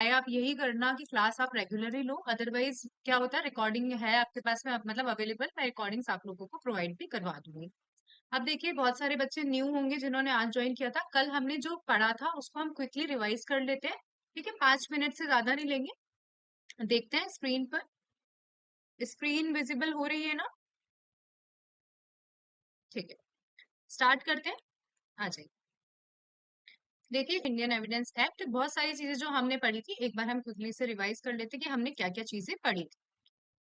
आप यही करना कि क्लास आप रेगुलरली लो, अदरवाइज क्या होता है, रिकॉर्डिंग है आपके पास में मतलब अवेलेबल, मैं रिकॉर्डिंग्स आप लोगों को प्रोवाइड भी करवा दूंगी। अब देखिए बहुत सारे बच्चे न्यू होंगे जिन्होंने आज ज्वाइन किया था। कल हमने जो पढ़ा था उसको हम क्विकली रिवाइज कर लेते हैं, ठीक है, 5 मिनट से ज्यादा नहीं लेंगे। देखते हैं स्क्रीन पर, स्क्रीन विजिबल हो रही है ना? ठीक है, स्टार्ट करते हैं। आ जाइए। देखिए इंडियन एविडेंस एक्ट, बहुत सारी चीजें जो हमने पढ़ी थी एक बार हम क्विकली से रिवाइज कर लेते हैं कि हमने क्या क्या चीजें पढ़ी थी।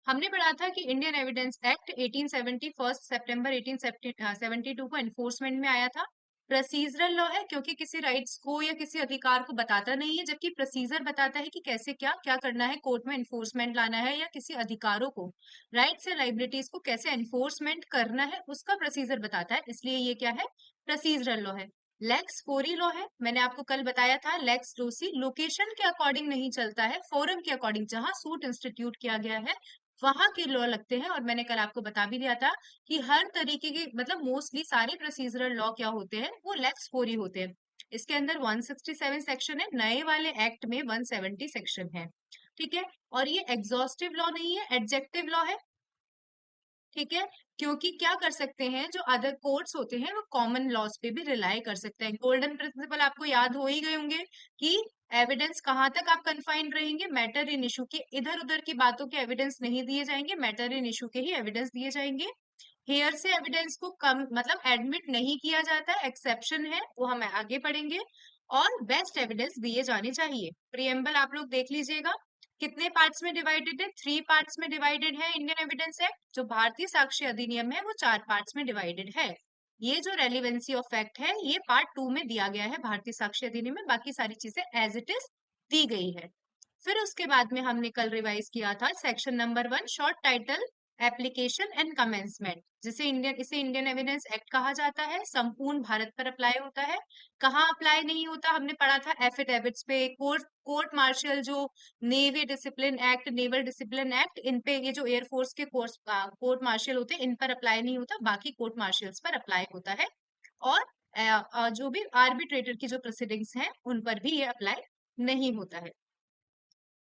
हमने पढ़ा था कि इंडियन एविडेंस एक्ट 1870 1 सितंबर 1872 को एनफोर्समेंट में आया था। प्रोसीजरल लॉ है क्योंकि किसी राइट्स को या किसी अधिकार को बताता नहीं है, जबकि प्रोसीजर बताता है कि कैसे क्या क्या करना है, कोर्ट में एनफोर्समेंट लाना है या किसी अधिकारों को, राइट्स या लाइबिलिटीज को कैसे एनफोर्समेंट करना है उसका प्रोसीजर बताता है, इसलिए ये क्या है, प्रोसीजरल लॉ है। लेक्स फोरी लॉ है, मैंने आपको कल बताया था, लेक्स लोसी लोकेशन के अकॉर्डिंग नहीं चलता है, फोरम के अकॉर्डिंग, जहां सूट इंस्टीट्यूट किया गया है वहां के लॉ लगते हैं। और मैंने कल आपको बता भी दिया था कि हर तरीके के मतलब मोस्टली सारे प्रोसीजरल लॉ क्या होते हैं, वो लेक्स फोरी होते हैं। इसके अंदर 167 सेक्शन है, नए वाले एक्ट में 170 सेक्शन है, ठीक है। और ये एग्जॉस्टिव लॉ नहीं है, एडजेक्टिव लॉ है, ठीक है। क्योंकि क्या कर सकते हैं, जो अदर कोर्ट्स होते हैं वो कॉमन लॉज पे भी रिलाई कर सकते हैं। गोल्डन प्रिंसिपल आपको याद हो ही गए होंगे कि एविडेंस कहाँ तक आप कन्फाइंड रहेंगे, मैटर इन इशू के, इधर उधर की बातों के एविडेंस नहीं दिए जाएंगे, मैटर इन इशू के ही एविडेंस दिए जाएंगे। हेयर से एविडेंस को कम मतलब एडमिट नहीं किया जाता, एक्सेप्शन है, वो हम आगे पढ़ेंगे। और बेस्ट एविडेंस दिए जाने चाहिए। प्रियम्बल आप लोग देख लीजिएगा, कितने पार्ट्स में डिवाइडेड है, 3 पार्ट्स में डिवाइडेड है इंडियन एविडेंस एक्ट। जो भारतीय साक्ष्य अधिनियम है वो 4 पार्ट्स में डिवाइडेड है। ये जो रेलिवेंसी ऑफ फैक्ट है ये पार्ट 2 में दिया गया है भारतीय साक्ष्य अधिनियम में, बाकी सारी चीजें एज इट इज दी गई है। फिर उसके बाद में हमने कल रिवाइज किया था section number 1, short title, application and commencement, जिसे इंडियन एविडेंस एक्ट कहा जाता है, संपूर्ण भारत पर अप्लाई होता है। कहाँ अप्लाई नहीं होता, हमने पढ़ा था एफिडेविट्स पे, कोर्ट मार्शल, जो navy discipline act, naval discipline act, इन पे, ये जो एयरफोर्स के कोर्ट मार्शल होते हैं इन पर अप्लाई नहीं होता, बाकी कोर्ट मार्शल्स पर अप्लाई होता है। और जो भी आर्बिट्रेटर की जो प्रोसीडिंग्स हैं उन पर भी ये अप्लाई नहीं होता है।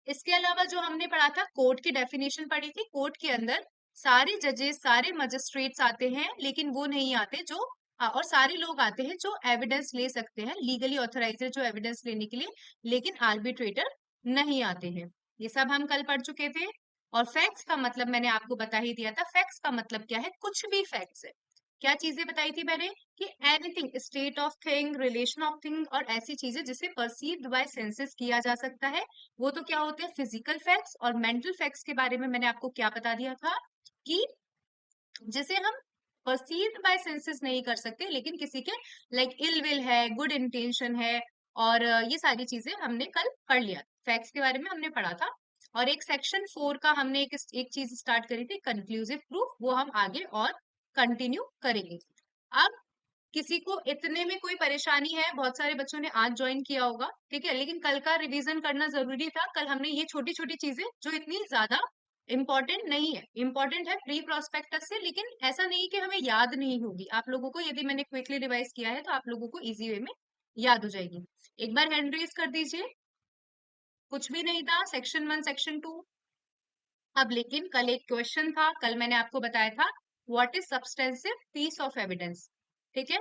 इसके अलावा जो हमने पढ़ा था, कोर्ट की डेफिनेशन पढ़ी थी। कोर्ट के अंदर सारे जजेस, सारे मजिस्ट्रेट्स आते हैं, लेकिन वो नहीं आते जो और सारे लोग आते हैं जो एविडेंस ले सकते हैं, लीगली ऑथराइज्ड जो एविडेंस लेने के लिए, लेकिन आर्बिट्रेटर नहीं आते हैं। ये सब हम कल पढ़ चुके थे। और फैक्ट्स का मतलब मैंने आपको बता ही दिया था, फैक्ट्स का मतलब क्या है, कुछ भी फैक्ट्स है। क्या चीजें बताई थी मैंने, कि anything, state of thing, relation of thing, और ऐसी चीजें जिसे परसीव्ड बाय सेंसेस किया जा सकता है, वो तो क्या होते हैं, फिजिकल फैक्ट्स। और मेंटल फैक्ट्स के बारे में मैंने आपको क्या बता दिया था, कि जिसे हम परसीव्ड बाय सेंसेस नहीं कर सकते, लेकिन किसी के लाइक इल विल है, गुड इंटेंशन है, और ये सारी चीजें हमने कल पढ़ लिया, फैक्ट्स के बारे में हमने पढ़ा था। और एक सेक्शन 4 का हमने एक चीज स्टार्ट करी थी, कंक्लूसिव प्रूफ, वो हम आगे और कंटिन्यू करेंगे। अब किसी को इतने में कोई परेशानी है, बहुत सारे बच्चों ने आज ज्वाइन किया होगा, ठीक है, लेकिन कल का रिवीजन करना जरूरी था। कल हमने ये छोटी छोटी चीजें जो इतनी ज्यादा इंपॉर्टेंट नहीं है, इंपॉर्टेंट है प्री प्रोस्पेक्टस से, लेकिन ऐसा नहीं कि हमें याद नहीं होगी आप लोगों को, यदि मैंने क्विकली रिवाइज किया है तो आप लोगों को इजी वे में याद हो जाएगी। एक बार हैंड रेज कर दीजिए। कुछ भी नहीं था, सेक्शन 1 सेक्शन 2। अब लेकिन कल एक क्वेश्चन था, कल मैंने आपको बताया था, what is substantive piece of evidence, ठीक है।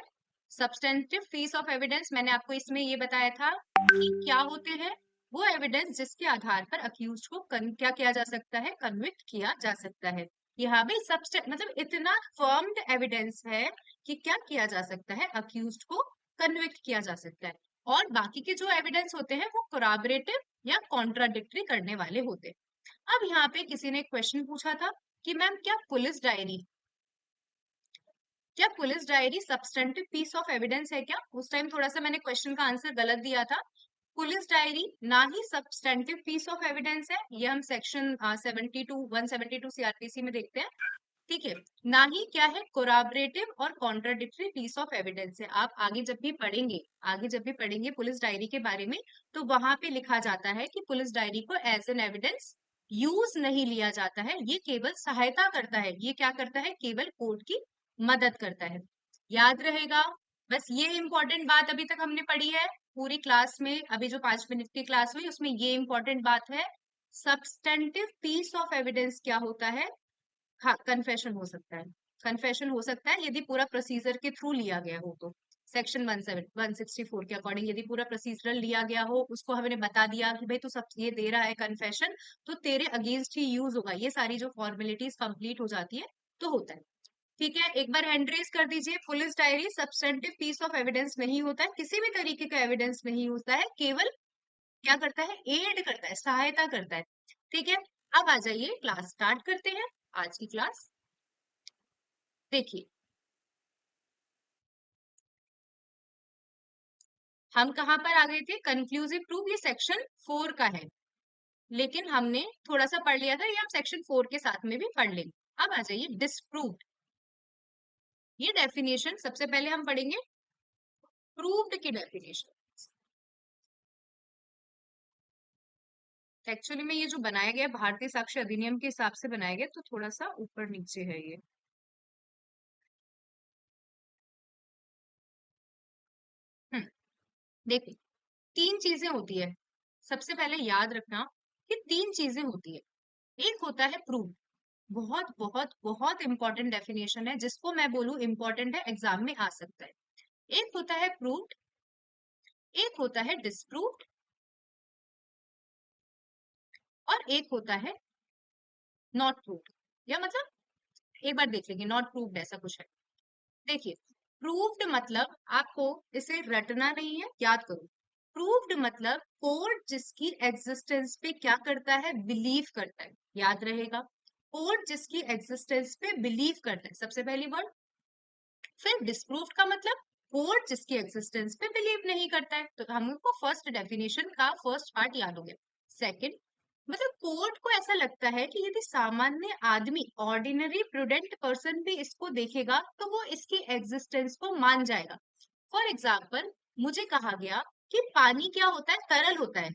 सब्सटेंटिव पीस ऑफ एविडेंस मैंने आपको इसमें ये बताया था कि क्या होते हैं, वो एविडेंस जिसके आधार पर अक्यूज को क्या किया जा सकता है, कन्विक्ट किया जा सकता है। यहाँ भी सब्सटेंट मतलब इतना फर्म्ड एविडेंस है कि क्या किया जा सकता है, अक्यूज को कन्विक्ट किया जा सकता है। और बाकी के जो एविडेंस होते हैं वो कोराबरेटिव या कॉन्ट्राडिक्टरी करने वाले होते हैं। अब यहाँ पे किसी ने क्वेश्चन पूछा था कि मैम क्या police diary substantive piece of evidence है क्या? उस टाइम थोड़ा सा मैंने क्वेश्चन का आंसर गलत दिया था। पुलिस डायरी ना ही सब्सटेंटिव पीस ऑफ एविडेंस है, ये हम सेक्शन 172 सीआरपीसी में देखते हैं, ठीक है। ना ही क्या है, कोराबरेटिव और कॉन्ट्राडिक्टरी पीस ऑफ एविडेंस है। आप आगे जब भी पढ़ेंगे पुलिस डायरी के बारे में, तो वहां पे लिखा जाता है कि पुलिस डायरी को एज एन एविडेंस यूज नहीं लिया जाता है, ये केवल सहायता करता है, ये क्या करता है, केवल कोर्ट की मदद करता है। याद रहेगा, बस ये इंपॉर्टेंट बात अभी तक हमने पढ़ी है। पूरी क्लास में, अभी जो 5 मिनट की क्लास हुई उसमें ये इंपॉर्टेंट बात है, सब्सटेंटिव पीस ऑफ एविडेंस क्या होता है? हाँ, कन्फेशन हो सकता है। कन्फेशन हो सकता है यदि पूरा प्रोसीजर के थ्रू लिया गया हो तो। सेक्शन 164 के अकॉर्डिंग यदि पूरा प्रोसीजरल लिया गया हो, उसको हमने बता दिया कि भाई तू सब ये दे रहा है कन्फेशन, तो तेरे अगेंस्ट ही यूज होगा, ये सारी जो फॉर्मेलिटीज कंप्लीट हो जाती है तो होता है। ठीक है, एक बार हैंड रेज कर दीजिए। Police diary substantive piece of evidence नहीं होता है, किसी भी तरीके का एविडेंस नहीं होता है, केवल क्या करता है, एड करता है, सहायता करता है। ठीक है, अब आ जाइए, क्लास स्टार्ट करते हैं, आज की क्लास देखिए। हम कहाँ पर आ गए थे? कंक्लूसिव प्रूफ, ये सेक्शन 4 का है, लेकिन हमने थोड़ा सा पढ़ लिया था, ये हम सेक्शन 4 के साथ में भी पढ़ लेंगे। अब आ जाइए डिस्प्रूव्ड, ये डेफिनेशन सबसे पहले हम पढ़ेंगे, प्रूव्ड की डेफिनेशन। एक्चुअली में ये जो बनाया गया भारतीय साक्ष्य अधिनियम के हिसाब से बनाया गया, तो थोड़ा सा ऊपर नीचे है ये। हम्म, देखिए, तीन चीजें होती है, सबसे पहले याद रखना कि तीन चीजें होती है। एक होता है प्रूफ, बहुत बहुत बहुत इंपॉर्टेंट डेफिनेशन है, जिसको मैं बोलूं इंपॉर्टेंट है, एग्जाम में आ सकता है। एक होता है प्रूफ्ड, एक होता है डिस्प्रूव्ड, और एक होता है नॉट प्रूव्ड। या मतलब एक बार देख लेंगे, नॉट प्रूव्ड ऐसा कुछ है। देखिए, प्रूव्ड मतलब आपको इसे रटना नहीं है, याद करो। प्रूव्ड मतलब कोर्ट जिसकी एग्जिस्टेंस पे क्या करता है, बिलीव करता है, याद रहेगा। कोर्ट जिसकी एग्जिस्टेंस पे बिलीव करता है, सबसे पहली वर्ड। फिर डिस्प्रूव्ड का मतलब कोर्ट जिसकी एग्जिस्टेंस पे बिलीव नहीं करता है, तो हमको फर्स्ट डेफिनेशन का फर्स्ट पार्ट याद हो गया। सेकंड मतलब कोर्ट को ऐसा लगता है कि यदि सामान्य आदमी, ऑर्डिनरी प्रूडेंट पर्सन भी इसको देखेगा तो वो इसकी एग्जिस्टेंस को मान जाएगा। फॉर एग्जाम्पल, मुझे कहा गया कि पानी क्या होता है, तरल होता है।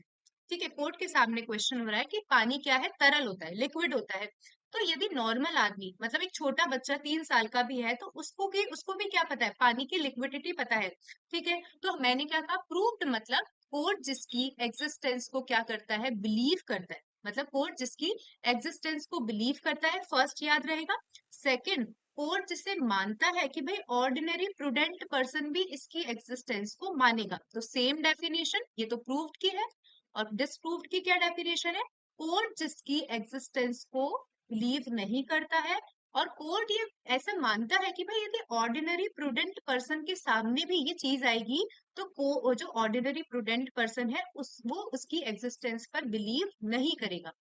ठीक है, कोर्ट के सामने क्वेश्चन हो रहा है कि पानी क्या है, तरल होता है, लिक्विड होता है। तो यदि नॉर्मल आदमी, मतलब एक छोटा बच्चा 3 साल का भी है, तो उसको भी क्या पता है, पानी की लिक्विडिटी पता है। ठीक है, तो मैंने क्या कहा, प्रूव्ड मतलब कोर्ट जिसकी एग्जिस्टेंस को क्या करता है, बिलीव करता है। मतलब कोर्ट जिसकी एग्जिस्टेंस को बिलीव करता है, फर्स्ट याद रहेगा। सेकंड, कोर्ट जिसे मानता है कि भाई ऑर्डिनरी प्रूडेंट पर्सन भी इसकी एग्जिस्टेंस को मानेगा। तो सेम डेफिनेशन, ये तो प्रूव्ड की है। और डिस्प्रूव्ड की क्या डेफिनेशन है? कोर्ट जिसकी एग्जिस्टेंस को बिलीव नहीं करता है, और कोर्ट ये ऐसा मानता है कि भाई यदि ऑर्डिनरी प्रूडेंट पर्सन के सामने भी ये चीज आएगी, तो वो जो ऑर्डिनरी प्रूडेंट पर्सन है वो उसकी एग्जिस्टेंस पर बिलीव नहीं करेगा।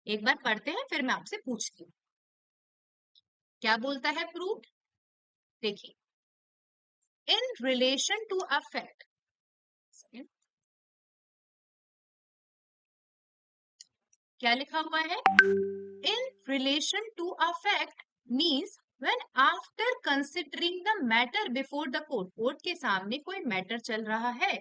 एक बार पढ़ते हैं, फिर मैं आपसे पूछती हूँ क्या बोलता है प्रूफ। देखिए, in relation to a fact, क्या लिखा हुआ है? In relation to a fact means when after considering the matter before the court, court के सामने कोई मैटर चल रहा है,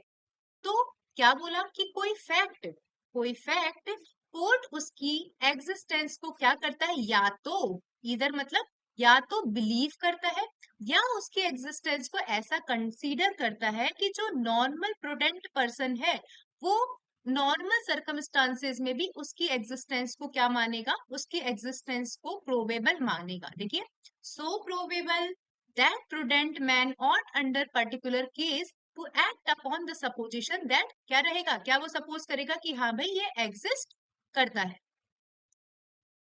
तो क्या बोला कि कोई फैक्ट कोर्ट उसकी एग्जिस्टेंस को क्या करता है, या तो इधर मतलब या तो बिलीव करता है, या उसकी एग्जिस्टेंस को ऐसा कंसीडर करता है कि जो नॉर्मल प्रूडेंट पर्सन है, वो नॉर्मल सर्कमस्टांसेस में भी उसकी एग्जिस्टेंस को क्या मानेगा, उसकी एग्जिस्टेंस को प्रोबेबल मानेगा। देखिए, so probable that prudent man ought under particular case to act upon the supposition that, क्या रहेगा, क्या वो सपोज करेगा कि हाँ भाई ये एग्जिस्ट करता है।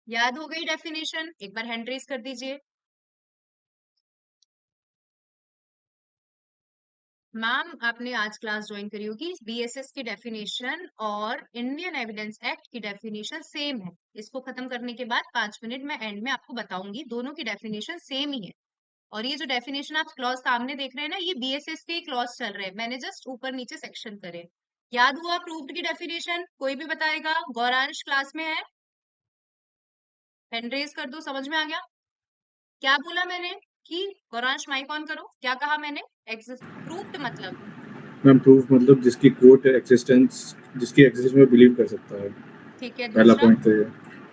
याद हो गई डेफिनेशन? एक बार हैंड रेज कर दीजिए। मैम, आपने आज क्लास ज्वाइन करी होगी। बीएसएस की डेफिनेशन और इंडियन एविडेंस एक्ट की डेफिनेशन सेम है। इसको खत्म करने के बाद 5 मिनट में एंड में आपको बताऊंगी, दोनों की डेफिनेशन सेम ही है। और ये जो डेफिनेशन आप क्लॉज सामने देख रहे हैं ना, ये बीएसएस के क्लॉज चल रहे हैं, मैंने जस्ट ऊपर नीचे सेक्शन करे। याद हुआ प्रूव्ड की डेफिनेशन? कोई भी बताएगा? गौरांश क्लास में है? हैंड रेज कर दो, समझ में आ गया क्या बोला मैंने? कि गौरांश माइक ऑन करो, क्या कहा मैंने? प्रूव्ड मतलब, मैम प्रूफ मतलब जिसकी एग्जिस्टेंस में बिलीव कर सकता है। ठीक है, पहला दूसरा? पॉइंट तो ये।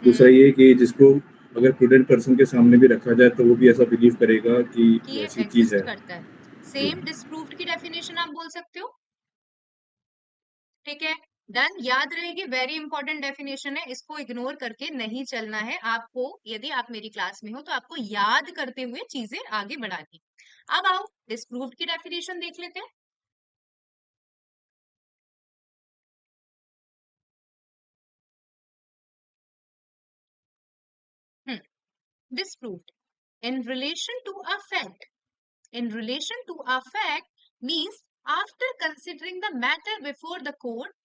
दूसरा हम्म, ये कि जिसको अगर प्रूडेंट पर्सन के सामने भी रखा जाए तो वो भी ऐसा बिलीव करेगा कि कि ये वैसी चीज एग्जिस्ट है। करता है। जी। सेम डिस्प्रूव्ड की डेफिनेशन आप बोल सकते हो। ठीक है, डन, याद रहेगी, वेरी इंपॉर्टेंट डेफिनेशन है, इसको इग्नोर करके नहीं चलना है आपको। यदि आप मेरी क्लास में हो तो आपको याद करते हुए चीजें आगे बढ़ानी। अब आओ डिस्प्रूव्ड की डेफिनेशन देख लेते हैं। Disproved, in relation to a fact, in relation to a fact means after considering the matter before the court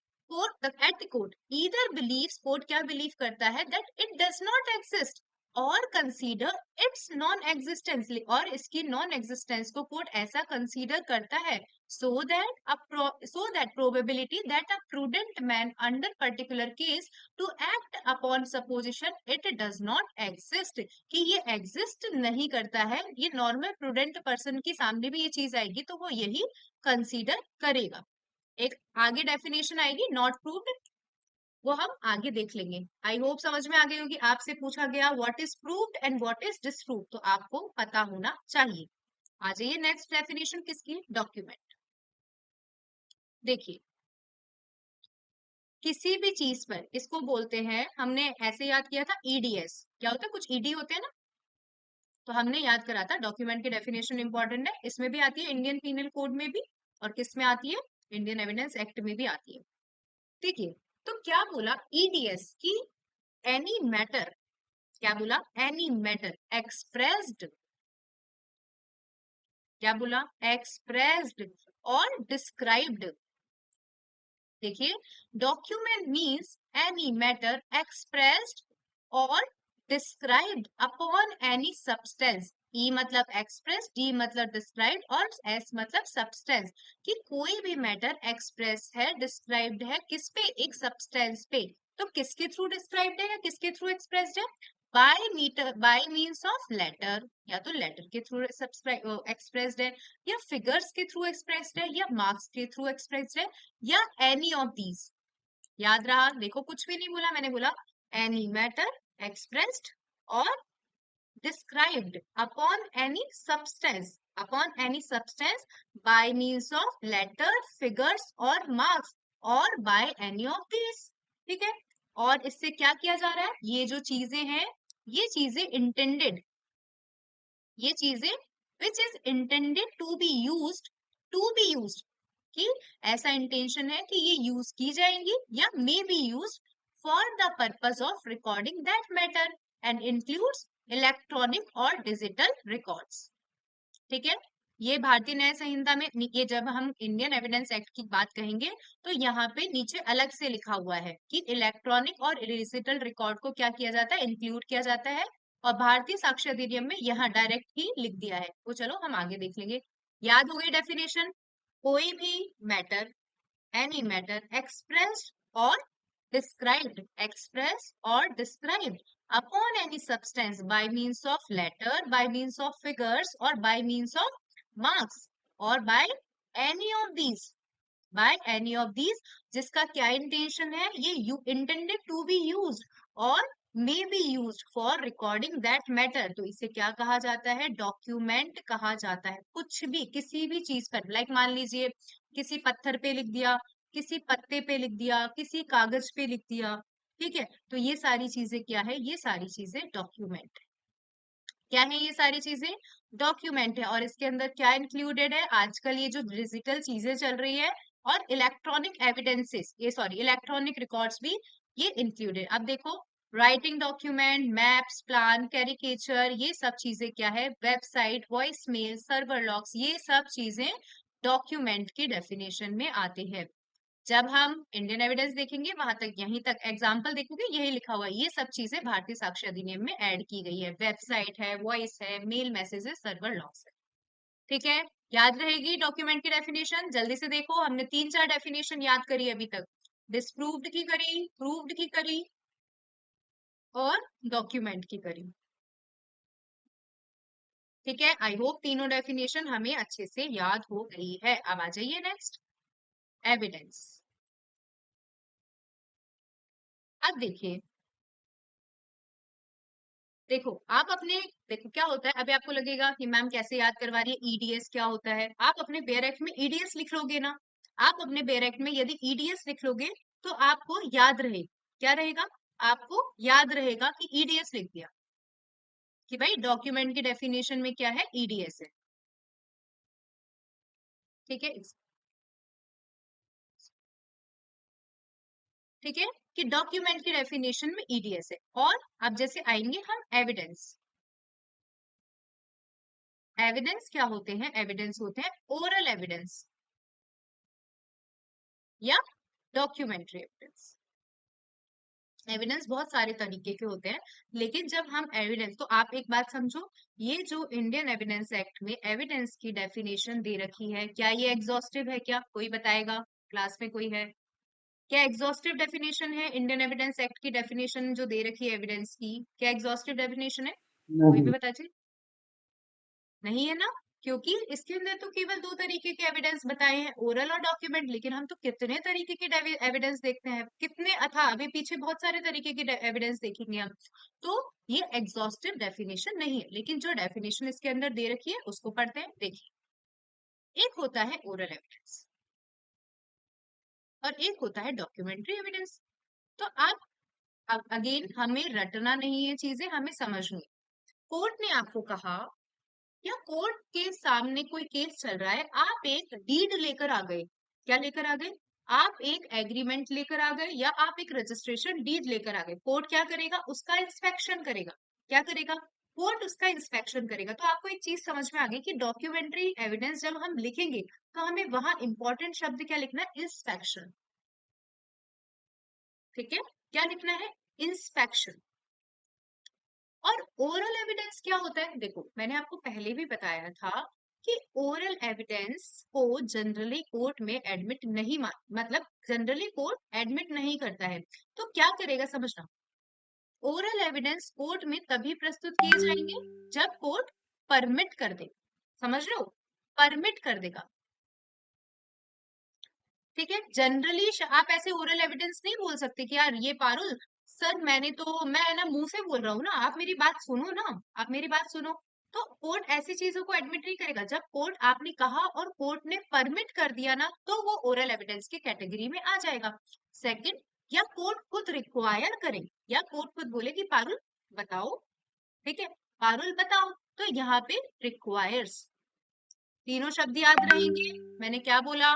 the at the court either believes, court क्या believe करता है, that it does not exist और consider its non existence, और इसकी non existence को court ऐसा consider करता है, so that so that probability that a prudent man under particular case to act upon supposition it does not exist, कि ये exist नहीं करता है, ये नॉर्मल प्रूडेंट पर्सन के सामने भी ये चीज आएगी तो वो यही कंसीडर करेगा। एक आगे डेफिनेशन आएगी नॉट प्रूव्ड, वो हम आगे देख लेंगे। आई होप समझ में आ गई होगी। आपसे पूछा गया what is proved and what is disproved, तो आपको पता होना चाहिए। आ जाइए नेक्स्ट डेफिनेशन किसकी, डॉक्यूमेंट। देखिए किसी भी चीज पर, इसको बोलते हैं, हमने ऐसे याद किया था ईडीएस, क्या होता है, कुछ ईडी होते हैं ना, तो हमने याद करा था डॉक्यूमेंट की डेफिनेशन इंपॉर्टेंट है, इसमें भी आती है, इंडियन पीनल कोड में भी, और किस में आती है, इंडियन एविडेंस एक्ट में भी आती है। ठीक है, तो क्या बोला ईडीएस की, एनी मैटर, क्या बोला, एनी मैटर एक्सप्रेस्ड, क्या बोला, एक्सप्रेस्ड और डिस्क्राइब्ड। देखिए document means any matter expressed और डिस्क्राइब्ड अपॉन एनी सब्सटेंस, ई मतलब एक्सप्रेस, डी मतलब डिस्क्राइब्ड और एस मतलब सब्सटेंस, कि कोई भी मैटर एक्सप्रेस है, डिस्क्राइब्ड है, किस पे, एक सब्सटेंस पे, तो किसके थ्रू डिस्क्राइब्ड है या किसके थ्रू एक्सप्रेस्ड है, by meter, by means of letter, या तो लेटर के थ्रू एक्सप्रेस्ड है, या फिगर्स के थ्रू एक्सप्रेस्ड है, या मार्क्स के थ्रू एक्सप्रेस्ड है, या एनी ऑफ दीज। याद रहा, देखो कुछ भी नहीं बोला मैंने, बोला एनी मैटर एक्सप्रेस्ड और described upon any substance, upon any substance by means of letter, figures और मार्क्स, और बाय एनी ऑफ दीज। ठीक है, और इससे क्या किया जा रहा है, ये जो चीजें हैं, ये चीजें इंटेंडेड, ये चीजें which is intended to be used, कि ऐसा इंटेंशन है कि ये यूज की जाएंगी या may be use for the purpose of recording that matter and includes electronic और डिजिटल रिकॉर्ड्स। ठीक है, ये भारतीय न्याय संहिता में, ये जब हम इंडियन एविडेंस एक्ट की बात कहेंगे तो यहाँ पे नीचे अलग से लिखा हुआ है कि इलेक्ट्रॉनिक और डिजिटल रिकॉर्ड को क्या किया जाता है, इंक्लूड किया जाता है, और भारतीय साक्ष्य अधिनियम में यहाँ डायरेक्ट ही लिख दिया है। तो चलो हम आगे देख लेंगे। याद हो गई डेफिनेशन, कोई भी matter, any matter expressed or described, expressed or described upon any substance by means of letter, by means of figures or by means of marks or by any of these, by any of these, जिसका क्या intention है, ये you intended to be used और may be used for recording that matter, तो इसे क्या कहा जाता है, डॉक्यूमेंट कहा जाता है। कुछ भी, किसी भी चीज पर, लाइक मान लीजिए किसी पत्थर पे लिख दिया, किसी पत्ते पे लिख दिया, किसी कागज पे लिख दिया, ठीक है, तो ये सारी चीजें क्या है, ये सारी चीजें डॉक्यूमेंट, क्या है, ये सारी चीजें डॉक्यूमेंट है। और इसके अंदर क्या इंक्लूडेड है, आजकल ये जो डिजिटल चीजें चल रही है और इलेक्ट्रॉनिक एविडेंसेस, ये सॉरी इलेक्ट्रॉनिक रिकॉर्ड्स भी ये इंक्लूडेड। अब देखो writing document, maps, plan, caricature, ये सब चीजें क्या है, website, voice mail, server logs, ये सब चीजें डॉक्यूमेंट की डेफिनेशन में आते हैं। जब हम इंडियन एविडेंस देखेंगे वहां तक, यहीं तक एग्जाम्पल देखोगे, यही लिखा हुआ है, ये सब चीजें भारतीय साक्ष्य अधिनियम में ऐड की गई है, वेबसाइट है, वॉइस है, मेल मैसेजेस, सर्वर लॉग्स है। ठीक है, याद रहेगी डॉक्यूमेंट की डेफिनेशन। जल्दी से देखो, हमने 3-4 डेफिनेशन याद करी अभी तक, डिस्प्रूव्ड की करी, प्रूव्ड की करी और डॉक्यूमेंट की करी। ठीक है, आई होप तीनों डेफिनेशन हमें अच्छे से याद हो गई है। अब आ जाइए नेक्स्ट, एविडेंस। अब देखिए, देखो आप अपने, देखो क्या होता है, अभी आपको लगेगा कि मैम कैसे याद करवा रही है, ईडीएस क्या होता है, आप अपने बेयर एक्ट में ईडीएस लिख लोगे ना, आप अपने बेयर एक्ट में यदि ईडीएस लिख लोगे तो आपको याद रहे, क्या रहेगा, आपको याद रहेगा कि ईडीएस लिख दिया, कि भाई डॉक्यूमेंट की डेफिनेशन में क्या है, ईडीएस है। ठीक है, ठीक है, कि डॉक्यूमेंट की डेफिनेशन में ईडीएस है। और अब जैसे आएंगे हम एविडेंस। एविडेंस क्या होते हैं, एविडेंस होते हैं ओरल एविडेंस या डॉक्यूमेंट्री एविडेंस। एविडेंस बहुत सारे तरीके के होते हैं, लेकिन जब हम एविडेंस, तो आप एक बात समझो, ये जो इंडियन एविडेंस एक्ट में एविडेंस की डेफिनेशन दे रखी है, क्या ये एग्जॉस्टिव है, क्या कोई बताएगा, क्लास में कोई है, क्या एग्जॉस्टिव डेफिनेशन है इंडियन एविडेंस एक्ट की डेफिनेशन जो दे रखी है एविडेंस की, क्या एग्जॉस्टिव डेफिनेशन है, कोई भी नहीं। बता दीजिए। नहीं है ना, क्योंकि इसके अंदर तो केवल दो तरीके के एविडेंस बताए हैं, ओरल और डॉक्यूमेंट, लेकिन हम तो कितने तरीके के एविडेंस देखते हैं, कितने अथा अभी पीछे बहुत सारे तरीके के एविडेंस देखेंगे हम। तो ये एग्जॉस्टिव डेफिनेशन नहीं है, लेकिन जो डेफिनेशन इसके अंदर दे रखी है उसको पढ़ते हैं। देखिए, एक होता है ओरल एविडेंस और एक होता है डॉक्यूमेंट्री एविडेंस। तो अब अगेन हमें रटना नहीं है चीजें, हमें समझनी। कोर्ट ने आपको कहा, या कोर्ट के सामने कोई केस चल रहा है, आप एक डीड लेकर आ गए, क्या लेकर आ गए, आप एक एग्रीमेंट लेकर आ गए या आप एक रजिस्ट्रेशन डीड लेकर आ गए। कोर्ट क्या करेगा, उसका इंस्पेक्शन करेगा। क्या करेगा, कोर्ट उसका इंस्पेक्शन करेगा। तो आपको एक चीज समझ में आ गई कि डॉक्यूमेंट्री एविडेंस जब हम लिखेंगे तो हमें वहां इंपॉर्टेंट शब्द क्या लिखना है, इंस्पेक्शन। ठीक है, क्या लिखना है, इंस्पेक्शन। और ओरल एविडेंस क्या होता है, देखो मैंने आपको पहले भी बताया था कि ओरल एविडेंस को जनरली कोर्ट में एडमिट नहीं मान, मतलब जनरली कोर्ट एडमिट नहीं करता है। तो क्या करेगा, समझना, ओरल एविडेंस कोर्ट में तभी प्रस्तुत किए जाएंगे जब कोर्ट परमिट कर दे। समझ रहे हो, परमिट कर देगा। ठीक है, जनरली आप ऐसे ओरल एविडेंस नहीं बोल सकते कि यार ये पारुल सर, मैं ना मुंह से बोल रहा हूँ ना, आप मेरी बात सुनो ना, आप मेरी बात सुनो। तो कोर्ट ऐसी चीजों को एडमिट नहीं करेगा। जब कोर्ट आपने कहा और कोर्ट ने परमिट कर दिया ना, तो वो ओरल एविडेंस की कैटेगरी में आ जाएगा। सेकंड, या कोर्ट खुद रिक्वायर करे, या कोर्ट खुद बोले कि पारुल बताओ, ठीक है, पारुल बताओ, तो यहाँ पे रिक्वायर्स, तीनों शब्द याद रहेंगे। मैंने क्या बोला,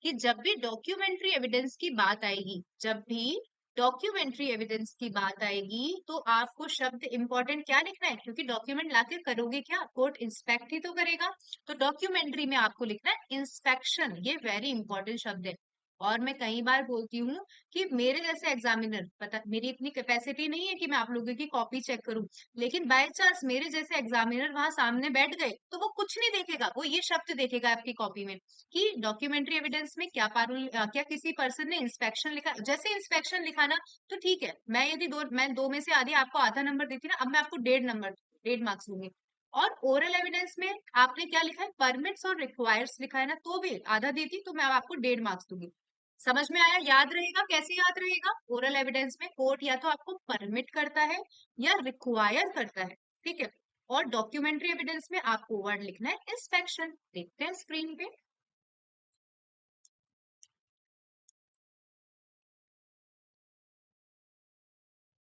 कि जब भी डॉक्यूमेंट्री एविडेंस की बात आएगी, जब भी डॉक्यूमेंट्री एविडेंस की बात आएगी, तो आपको शब्द इंपॉर्टेंट क्या लिखना है, क्योंकि डॉक्यूमेंट लाके करोगे क्या, कोर्ट इंस्पेक्ट ही तो करेगा। तो डॉक्यूमेंट्री में आपको लिखना है इंस्पेक्शन, ये वेरी इंपॉर्टेंट शब्द है। और मैं कई बार बोलती हूँ कि मेरे जैसे एग्जामिनर, पता मेरी इतनी कैपेसिटी नहीं है कि मैं आप लोगों की कॉपी चेक करूं, लेकिन बाय चांस मेरे जैसे एग्जामिनर वहां सामने बैठ गए तो वो कुछ नहीं देखेगा, वो ये शब्द देखेगा आपकी कॉपी में कि डॉक्यूमेंट्री एविडेंस में क्या पारुल क्या किसी पर्सन ने इंस्पेक्शन लिखा। जैसे इंस्पेक्शन लिखा ना, तो ठीक है, मैं दो में से आधी आपको आधा नंबर देती ना, अब मैं आपको 1.5 नंबर 1.5 मार्क्स दूंगी। और ओरल एविडेंस में आपने क्या लिखा है, परमिट्स और रिक्वायर्स लिखा है ना, तो भी आधा देती, तो मैं आपको 1.5 मार्क्स दूंगी। समझ में आया, याद रहेगा, कैसे याद रहेगा, ओरल एविडेंस में कोर्ट या तो आपको परमिट करता है या रिक्वायर करता है। ठीक है, और डॉक्यूमेंट्री एविडेंस में आपको वर्ड लिखना है इंस्पेक्शन। देखते हैं स्क्रीन पे।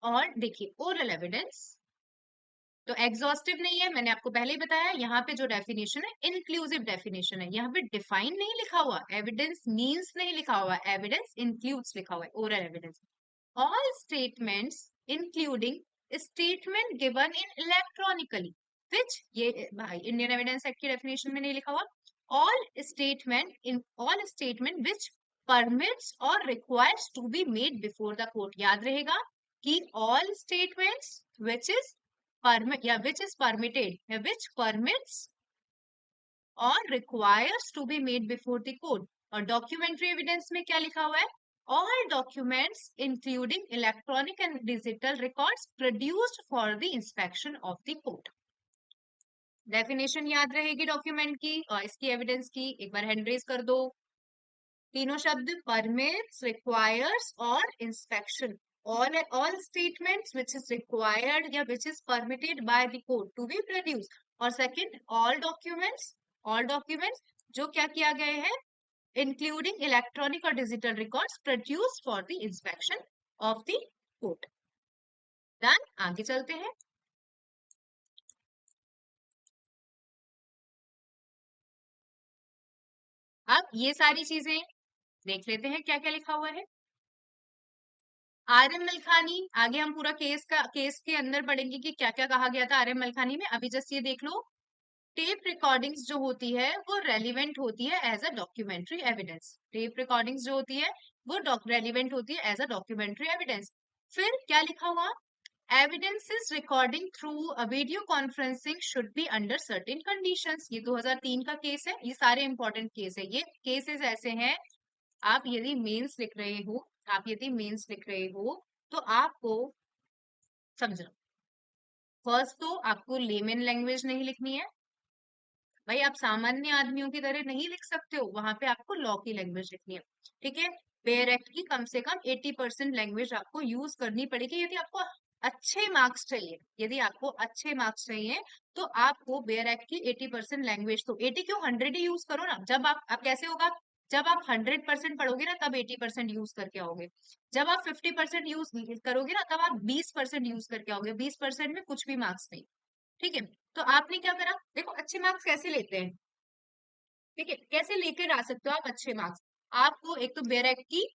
और देखिए, ओरल एविडेंस तो एग्जॉस्टिव नहीं है, मैंने आपको पहले ही बताया। यहाँ पे जो डेफिनेशन है इंक्लूसिव डेफिनेशन है, यहाँ पे डिफाइन नहीं लिखा हुआ, एविडेंस मीन्स नहीं लिखा हुआ, एविडेंस इंक्लूड्स लिखा हुआ है oral evidence. All statements including statement given in electronically which, ये भाई इंडियन एविडेंस एक्ट की डेफिनेशन में नहीं लिखा हुआ, all statement which permits or requires to be made before the court। याद रहेगा कि all statements which is permit या which is permitted या which permits और requires to be made before the court। और डॉक्यूमेंट्री एविडेंस में क्या लिखा हुआ है, all documents including electronic and digital records produced for the inspection of the court। Definition याद रहेगी डॉक्यूमेंट की और इसकी एविडेंस की, एक बार हैंड रेज कर दो। तीनों शब्द परमिट्स, रिक्वायर्स और inspection. all statements which is required या which is permitted by the court to be produced। और सेकंड, all documents जो क्या किया गया है, including electronic or digital records produced for the inspection of the court. Done, आगे चलते हैं। अब ये सारी चीजें देख लेते हैं क्या क्या लिखा हुआ है। आरएम मलखानी, आगे हम पूरा केस के अंदर पढ़ेंगे कि क्या क्या कहा गया था आरएम मलखानी में। अभी जस्ट ये देख लो, टेप रिकॉर्डिंग्स जो होती है वो रेलिवेंट होती है as a documentary evidence. Tape recordings जो होती है वो रेलिवेंट होती है एज अ डॉक्यूमेंट्री एविडेंस। फिर क्या लिखा हुआ, evidences recording through a video conferencing should be under certain conditions. ये 2003 का केस है, ये सारे इंपॉर्टेंट केस है। ये केसेस ऐसे हैं, आप यदि मेंस लिख रहे हो, आप यदि मेंस लिख रहे हो तो आपको समझना, फर्स्ट तो आपको लेमन लैंग्वेज नहीं लिखनी है भाई, आप सामान्य आदमियों की तरह नहीं लिख सकते हो, वहां पे आपको लॉ की लैंग्वेज लिखनी है। ठीक है, बेयर एक्ट की कम से कम 80% लैंग्वेज आपको यूज करनी पड़ेगी यदि आपको अच्छे मार्क्स चाहिए। यदि आपको अच्छे मार्क्स चाहिए तो आपको बेयर एक्ट की 80% लैंग्वेज, तो 80 क्यों, 100 ही यूज करो ना। जब आप कैसे होगा, जब आप 100% पढ़ोगे ना तब 80% यूज करके आओगे। जब आप 50% यूज करोगे ना तब आप 20% यूज करके आओगे। 20% में कुछ भी मार्क्स नहीं। ठीक है, तो आपने क्या करा, देखो अच्छे मार्क्स कैसे लेते हैं। ठीक है, कैसे लेकर आ सकते हो आप अच्छे मार्क्स। आपको एक तो बेरेक की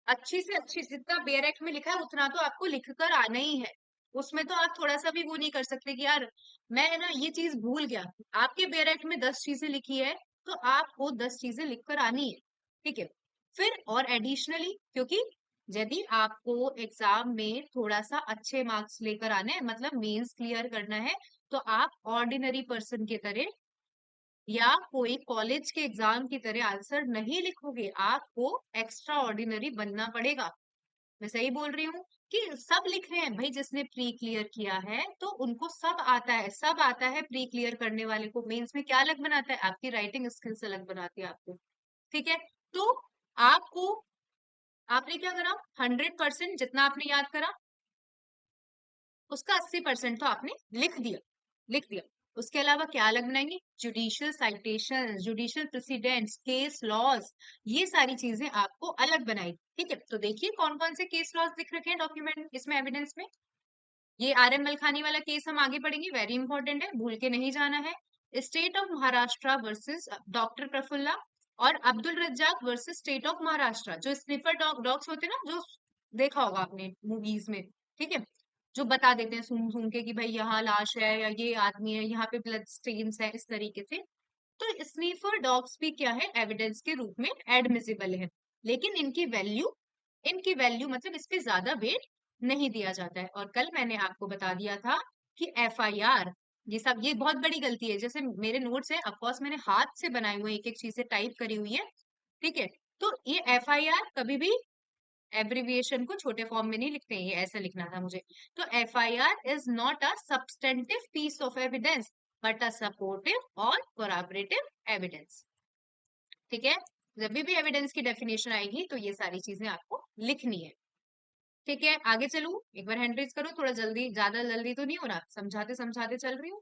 अच्छी से अच्छी, जितना बेरेक में लिखा है उतना तो आपको लिख कर आना ही है। उसमें तो आप थोड़ा सा भी वो नहीं कर सकते कि यार मैं ना ये चीज भूल गया। आपके बेरेक में 10 चीजें लिखी है तो आपको 10 चीजें लिख कर आनी है। ठीक है, फिर और एडिशनली, क्योंकि यदि आपको एग्जाम में थोड़ा सा अच्छे मार्क्स लेकर आने हैं, मतलब मेंस क्लियर करना है, तो आप ऑर्डिनरी पर्सन की तरह या कोई कॉलेज के एग्जाम की तरह आंसर नहीं लिखोगे, आपको एक्स्ट्रा ऑर्डिनरी बनना पड़ेगा। मैं सही बोल रही हूँ कि सब लिख रहे हैं भाई, जिसने प्री क्लियर किया है तो उनको सब आता है, सब आता है। प्री क्लियर करने वाले को मेंस में क्या अलग बनाता है, आपकी राइटिंग स्किल्स अलग बनाती है आपको। ठीक है, तो आपको, आपने क्या करा, 100% जितना आपने याद करा उसका 80% तो आपने लिख दिया, लिख दिया। उसके अलावा क्या अलग बनाएंगे, judicial citation, judicial precedents, case laws, ये सारी चीजें आपको अलग बनाई। ठीक है, तो देखिए कौन कौन से केस लॉज दिख रखे हैं डॉक्यूमेंट इसमें, एविडेंस में। ये आरएम मलखानी वाला केस हम आगे पढ़ेंगे, वेरी इंपॉर्टेंट है, भूल के नहीं जाना है। State of Maharashtra versus doctor Prafulla और Abdul Razzaq versus state of Maharashtra. जो स्निफर डॉग्स होते हैं ना, जो देखा होगा आपने मूवीज में। ठीक है, जो बता देते हैं सुन सुन के कि भाई यहाँ लाश है या ये आदमी है, यहाँ पे ब्लड स्टेन्स है, इस तरीके से। तो स्नीफर डॉग्स भी क्या है, एविडेंस के रूप में एडमिसिबल है, लेकिन इनकी वैल्यू मतलब इस पे ज्यादा वेट नहीं दिया जाता है। और कल मैंने आपको बता दिया था कि एफआईआर, ये सब ये बहुत बड़ी गलती है। जैसे मेरे नोट्स है, ऑफकोर्स मैंने हाथ से बनाए हुए एक एक चीजें टाइप करी हुई है। ठीक है, तो ये एफआईआर कभी भी एब्रिविएशन को छोटे फॉर्म में नहीं लिखते हैं, ये ऐसा लिखना था मुझे। तो FIR is not a substantive piece of evidence but a supportive और कोराबरेटिव एविडेंस। ठीक है, जब भी एविडेंस की डेफिनेशन आएगी तो ये सारी चीजें आपको लिखनी है। ठीक है, आगे चलू, एक बार हैंड रेज करो, थोड़ा जल्दी, ज्यादा जल्दी तो नहीं हो रहा, समझाते समझाते चल रही हूँ।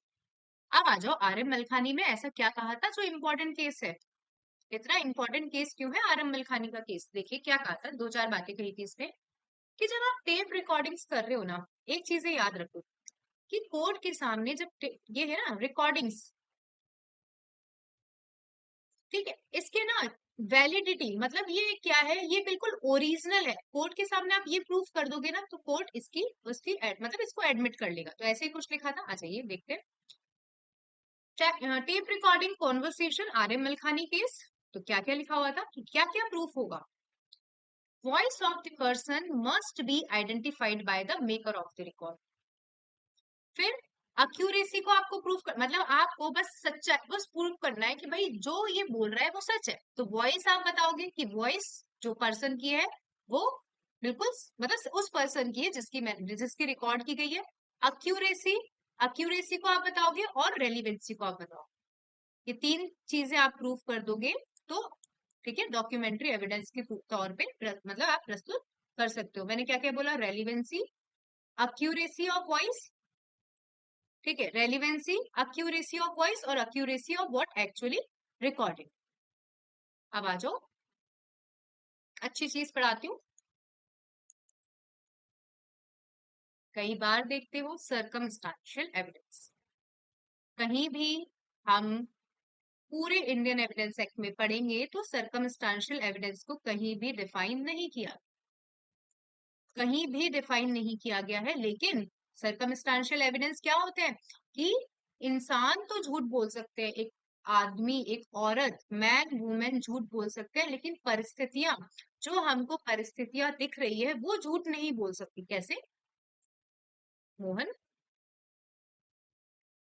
अब आ जाओ, आरएम मलखानी में ऐसा क्या कहा था जो इम्पोर्टेंट केस है। इतना इंपॉर्टेंट केस क्यों है आरएम मलखानी का केस, देखिए क्या कहा था, दो चार बातें कही थी इसमें कि जब आप टेप रिकॉर्डिंग्स कर रहे हो ना, एक चीजें याद रखो कि कोर्ट के सामने जब ये है ना रिकॉर्डिंग्स, ठीक है, इसके ना वैलिडिटी मतलब ये क्या है, ये बिल्कुल ओरिजिनल है। कोर्ट के सामने आप ये प्रूफ कर दोगे ना तो कोर्ट इसकी उसकी मतलब इसको एडमिट कर लेगा। तो ऐसे ही कुछ लिखा था, अच्छा ये देखते हैं। Tape recording conversation R M Malkani case, तो क्या क्या लिखा हुआ था कि क्या क्या प्रूफ होगा। Voice of the person must be identified by the maker of the record. फिर अक्यूरेसी को आपको प्रूफ कर, मतलब आपको बस सच्चा बस प्रूफ करना है कि भाई जो ये बोल रहा है वो सच है। तो वॉइस आप बताओगे कि वॉइस जो पर्सन की है वो बिल्कुल मतलब उस पर्सन की है जिसकी रिकॉर्ड की गई है। अक्यूरेसी, अक्यूरेसी को आप बताओगे और रेलिवेंसी को आप बताओ। ये तीन चीजें आप प्रूफ कर दोगे तो ठीक है, डॉक्यूमेंट्री एविडेंस के तौर पे मतलब आप प्रस्तुत कर सकते हो। मैंने क्या क्या बोला, रेलिवेंसी, अक्यूरेसी ऑफ वॉइस, ठीक है, रेलिवेंसी, अक्यूरेसी ऑफ वॉइस और accuracy of what actually recorded. अब आ जाओ अच्छी चीज पढ़ाती हूँ। कई बार देखते हो सर्कमस्टांशियल एविडेंस, कहीं भी हम पूरे इंडियन एविडेंस एक्ट में पढ़ेंगे तो सर्कमस्टांशियल एविडेंस को कहीं भी डिफाइन नहीं किया, कहीं भी डिफाइन नहीं किया गया है। लेकिन सर्कमस्टांशियल एविडेंस क्या होते हैं कि इंसान तो झूठ बोल सकते हैं, एक आदमी, एक औरत, मैन वुमेन झूठ बोल सकते हैं, लेकिन परिस्थितियां, जो हमको परिस्थितियां दिख रही है वो झूठ नहीं बोल सकती। कैसे? मोहन,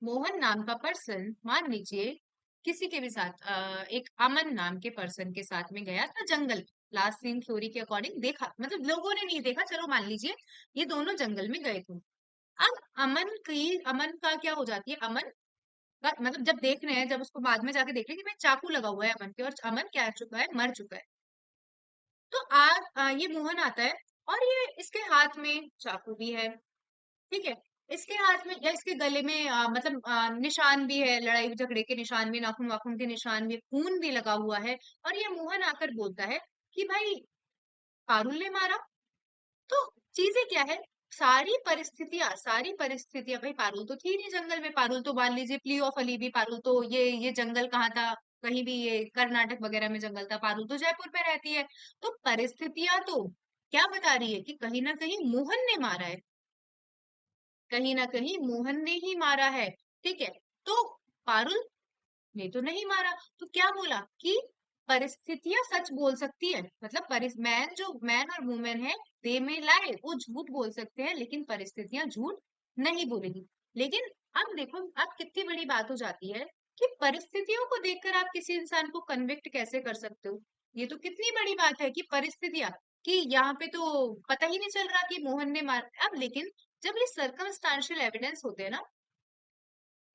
मोहन नाम का पर्सन, मान लीजिए किसी के भी साथ एक अमन नाम के पर्सन के साथ में गया था जंगल। लास्ट सीन थ्योरी के अकॉर्डिंग देखा, मतलब लोगों ने नहीं देखा, चलो मान लीजिए ये दोनों जंगल में गए थे। अब अमन का क्या हो जाती है, अमन का मतलब जब देख रहे हैं, जब उसको बाद में जाके देख रहे हैं कि भाई चाकू लगा हुआ है अमन के, और अमन क्या हो चुका है, मर चुका है। तो आज ये मोहन आता है और ये इसके हाथ में चाकू भी है, ठीक है, इसके हाथ में या इसके गले में मतलब निशान भी है, लड़ाई झगड़े के निशान भी, नाखून वाखून के निशान भी, खून भी लगा हुआ है। और ये मोहन आकर बोलता है कि भाई पारुल ने मारा। तो चीजें क्या है, सारी परिस्थितियां भाई, पारुल तो थी नहीं जंगल में, पारुल तो मान लीजिए प्ली ऑफ अली भी, पारुल तो ये जंगल कहाँ था, कहीं भी ये कर्नाटक वगैरह में जंगल था, पारुल तो जयपुर में रहती है। तो परिस्थितियां तो क्या बता रही है कि कहीं ना कहीं मोहन ने मारा है, कहीं ना कहीं मोहन ने ही मारा है, ठीक है। तो पारुल ने तो नहीं मारा। तो क्या बोला कि परिस्थितियां सच बोल सकती है, मतलब मैन, जो मैन और वुमेन है, दे में लाए, वो झूठ बोल सकते हैं, लेकिन परिस्थितियां झूठ नहीं बोलेगी। लेकिन अब देखो, अब कितनी बड़ी बात हो जाती है कि परिस्थितियों को देखकर आप किसी इंसान को कन्विक्ट कैसे कर सकते हो। ये तो कितनी बड़ी बात है कि परिस्थितियां, कि यहाँ पे तो पता ही नहीं चल रहा कि मोहन ने मार। अब लेकिन जब ये सर्कमस्टांशियल एविडेंस होते हैं ना,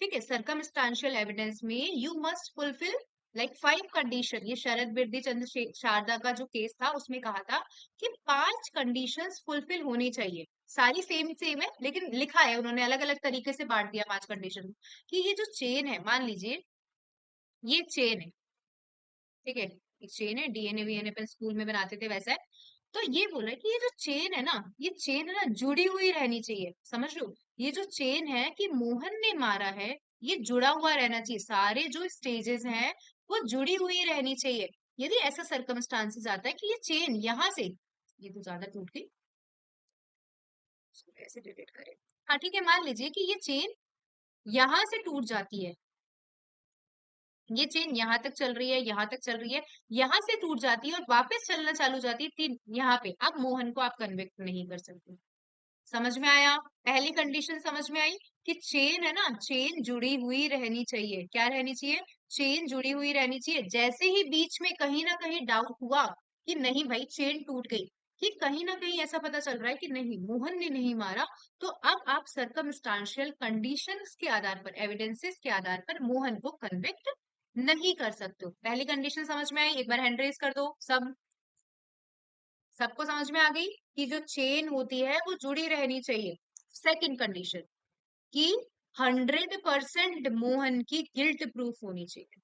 ठीक है, सर्कमस्टांशियल एविडेंस में you must fulfil like 5 condition. ये शरद बिरदी चंद्र शारदा का जो केस था उसमें कहा था कि 5 कंडीशंस फुलफिल होनी चाहिए। सारी सेम सेम है, लेकिन लिखा है उन्होंने अलग अलग तरीके से बांट दिया 5 कंडीशन कि ये जो चेन है, मान लीजिए ये चेन है, ठीक है, एक चेन है, डीएनए वीएनए पे स्कूल में बनाते थे वैसा है। तो ये बोल रहा है कि ये जो चेन है ना, ये चेन है ना, जुड़ी हुई रहनी चाहिए, समझ लो। ये जो चेन है कि मोहन ने मारा है, ये जुड़ा हुआ रहना चाहिए, सारे जो स्टेजेस हैं वो जुड़ी हुई रहनी चाहिए। यदि ऐसा सर्कमस्टांसेस आता है कि ये चेन यहाँ से, ये तो ज्यादा टूट गई, इसको कैसे डिलीट करें, हाँ ठीक है, मान लीजिए कि ये चेन यहाँ से टूट जाती है, ये चेन यहाँ तक चल रही है, यहाँ तक चल रही है, यहाँ से टूट जाती है और वापस चलना चालू जाती है तीन यहाँ पे, अब मोहन को आप कन्विक्ट नहीं कर सकते। समझ में आया? पहली कंडीशन समझ में आई कि चेन है ना, चेन जुड़ी हुई रहनी चाहिए। क्या रहनी चाहिए? चेन जुड़ी हुई रहनी चाहिए। जैसे ही बीच में कहीं ना कहीं डाउट हुआ कि नहीं भाई चेन टूट गई, कि कहीं ना कहीं ऐसा पता चल रहा है कि नहीं मोहन ने नहीं मारा, तो अब आप सर्कमस्टांशियल कंडीशंस के आधार पर, एविडेंसेस के आधार पर मोहन को कन्विक्ट नहीं कर सकते हो। पहली कंडीशन समझ में आई? एक बार हैंड रेज कर दो सब, सबको समझ में आ गई कि जो चेन होती है वो जुड़ी रहनी चाहिए। सेकंड कंडीशन कि 100% मोहन की गिल्ट प्रूफ होनी चाहिए,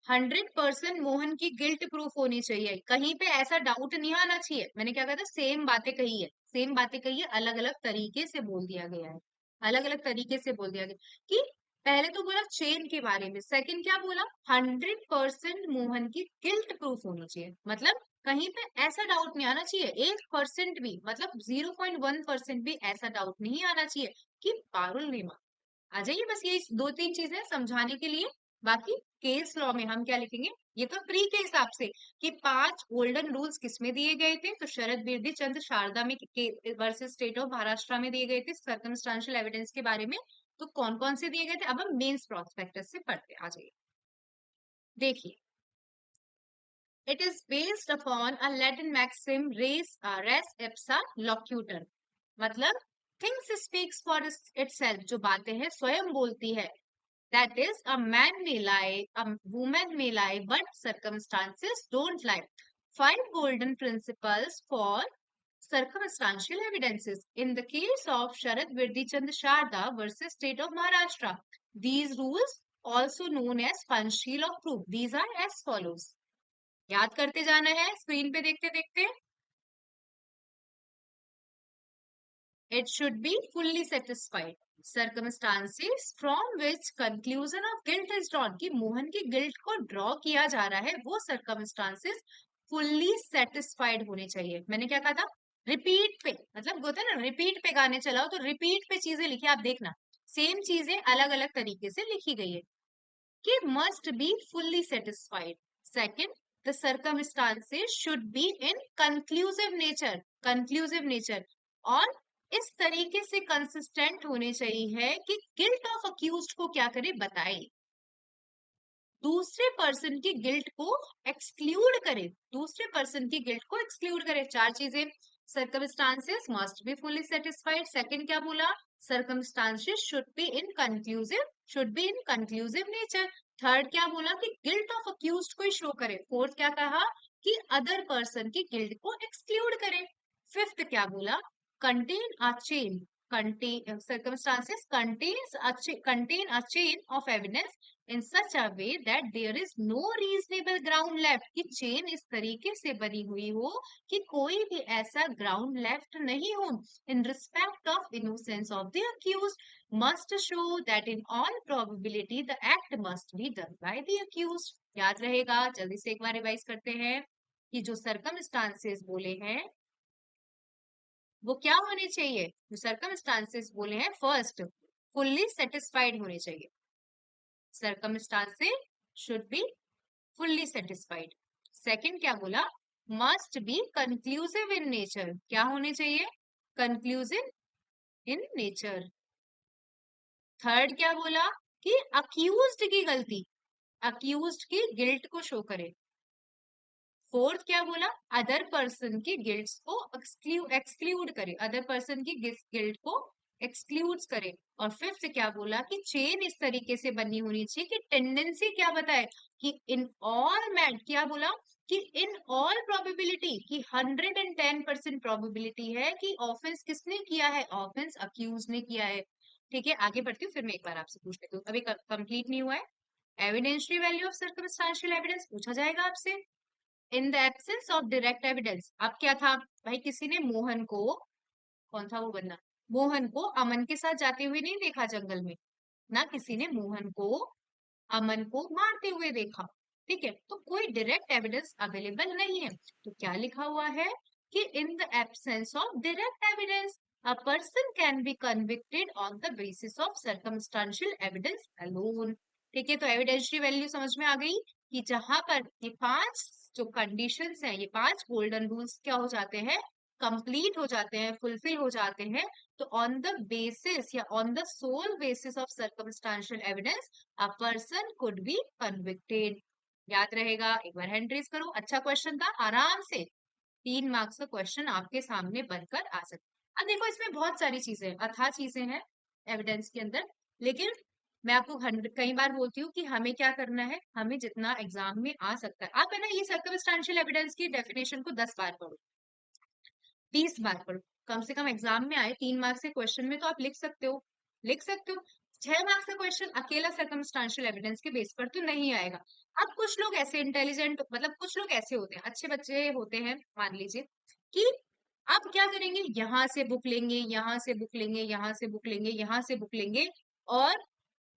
100% मोहन की गिल्ट प्रूफ होनी चाहिए, कहीं पे ऐसा डाउट नहीं आना चाहिए। मैंने क्या कहा था, सेम बातें कही है, सेम बातें कही है, अलग अलग तरीके से बोल दिया गया है, अलग अलग तरीके से बोल दिया गया कि पहले तो बोला चेन के बारे में, सेकंड क्या बोला, 100% मोहन की गिल्ट प्रूफ होनी चाहिए, मतलब कहीं पे ऐसा डाउट नहीं आना चाहिए, 1% भी, मतलब 0.1% भी ऐसा डाउट नहीं आना चाहिए कि पारुल ने मारा। आ जाइए, बस ये दो तीन चीजें समझाने के लिए। बाकी केस लॉ में हम क्या लिखेंगे, ये तो प्री के हिसाब से कि 5 गोल्डन रूल्स किसमें दिए गए थे, तो शरद बिरदी चंद्र शारदा में वर्सेस स्टेट ऑफ महाराष्ट्र में दिए गए थे सर्कमस्टांशियल एविडेंस के बारे में। तो कौन कौन से दिए गए थे, अब हम मेंस प्रॉस्पेक्टस से पढ़ते हैं। आ जाइए, देखिए, it is based upon a Latin maxim res ipsa loquitur, मतलब थिंग्स स्पीक्स फॉर इटसेल्फ, जो बातें हैं स्वयं बोलती है। That is, a man may lie, a woman may lie, but circumstances don't lie. 5 golden principles for circumstantial evidences. In the case of Sharad Virdi Chand Sharda versus State of Maharashtra, these rules, also known as Panchsheel of Proof, these are as follows. याद करते जाना है screen पे देखते देखते। It should be fully satisfied circumstances from which conclusion of guilt is drawn, कि मोहन की guilt को ड्रॉ किया जा रहा है वो circumstances fully satisfied होने चाहिए। मैंने क्या कहा था, रिपीट पे, मतलब होता है ना रिपीट पे गाने चलाओ, तो रिपीट पे चीजें लिखी, आप देखना सेम चीजें अलग अलग तरीके से लिखी गई है कि must be fully satisfied. Second, the circumstances should be in conclusive nature, conclusive nature, और इस तरीके से कंसिस्टेंट होने चाहिए है कि गिल्ट ऑफ अक्यूज्ड को क्या करे, बताए, दूसरे पर्सन की गिल्ट को एक्सक्लूड करे, दूसरे पर्सन की गिल्ट को एक्सक्लूड करे। चार चीजें, circumstances must be fully satisfied, second क्या बोला, circumstances should be in conclusive nature, third क्या बोला कि गिल्ट ऑफ अक्यूज्ड को शो करे, फोर्थ क्या कहा कि अदर पर्सन की गिल्ट को एक्सक्लूड करे, फिफ्थ क्या बोला, contain a chain, contain circumstances contain a chain of evidence in such a way that there is no reasonable ground left, कि चेन इस तरीके से बनी हुई हो कि कोई भी ऐसा ग्राउंड लेफ्ट नहीं हो in respect of innocence of the accused, must show that in all probability the act must be done by the accused। याद रहेगा, जल्दी से एक बार रिवाइज करते हैं कि जो सर्कमस्टांसेस बोले हैं वो क्या होने चाहिए, जो सर्कमस्टांसेस बोले हैं, फर्स्ट फुल्ली सेटिस्फाइड होने चाहिए, circumstances should be fully satisfied. Second क्या बोला, must be conclusive in nature, क्या होने चाहिए, कंक्लूसिव इन नेचर। थर्ड क्या बोला कि अक्यूज्ड की गलती, अक्यूज्ड की गिल्ट को शो करे। फोर्थ क्या बोला, अदर पर्सन की गिल्ट्स को एक्सक्लूड करे, अदर पर्सन की गिल्ट को एक्सक्लूड करे। और फिफ्थ क्या बोला कि चेन इस तरीके से बनी होनी चाहिए कि टेंडेंसी क्या बताए कि इन ऑल मैट, क्या बोला कि इन ऑल प्रोबेबिलिटी, कि 110% प्रोबेबिलिटी है कि ऑफेंस किसने किया है, ऑफेंस अक्यूज ने किया है। ठीक है, आगे बढ़ती हूँ, फिर मैं एक बार आपसे पूछ लेती हूँ, अभी कंप्लीट नहीं हुआ है। Evidentiary value of circumstantial evidence पूछा जाएगा आपसे। In the absence of direct evidence, अब क्या था भाई, किसी ने मोहन को, कौन था वो बंदा, मोहन को अमन के साथ जाते हुए नहीं देखा जंगल में, ना किसी ने मोहन को अमन को मारते हुए देखा, ठीक है, तो कोई डायरेक्ट एविडेंस अवेलेबल नहीं है, तो क्या लिखा हुआ है कि in the absence of direct evidence a person can be convicted on the basis of circumstantial evidence alone. ठीक है, तो एविडेंशियरी वैल्यू समझ में आ गई कि जहां पर ये पांच जो कंडीशंस हैं, ये पांच गोल्डन रूल्स क्या हो जाते हैं, कंप्लीट हो जाते हैं, फुलफिल हो जाते हैं, तो ऑन द बेसिस या on the sole basis of circumstantial evidence a person could be convicted. याद रहेगा, एक बार हैंड रेज करो, अच्छा क्वेश्चन था, आराम से 3 मार्क्स का क्वेश्चन आपके सामने बनकर आ सकता। अब देखो इसमें बहुत सारी चीजें हैं, अथाह चीजें हैं एविडेंस के अंदर, लेकिन मैं आपको कई बार बोलती हूँ कि हमें क्या करना है, हमें जितना एग्जाम में आ सकता है, आप है ना ये सर्कमस्टेंशियल एविडेंस की डेफिनेशन को 10 बार पढ़ो, 20 बार पढ़ो, कम से कम एग्जाम में आए 3 मार्क्स के क्वेश्चन में तो आप लिख सकते हो, लिख सकते हो। 6 मार्क्स का क्वेश्चन अकेला सर्कमस्टेंशियल एविडेंस के बेस पर तो नहीं आएगा। अब कुछ लोग ऐसे इंटेलिजेंट, मतलब कुछ लोग ऐसे होते हैं, अच्छे बच्चे होते हैं, मान लीजिए कि अब क्या करेंगे, यहाँ से बुक लेंगे, यहाँ से बुक लेंगे, यहाँ से बुक लेंगे, यहाँ से बुक लेंगे, और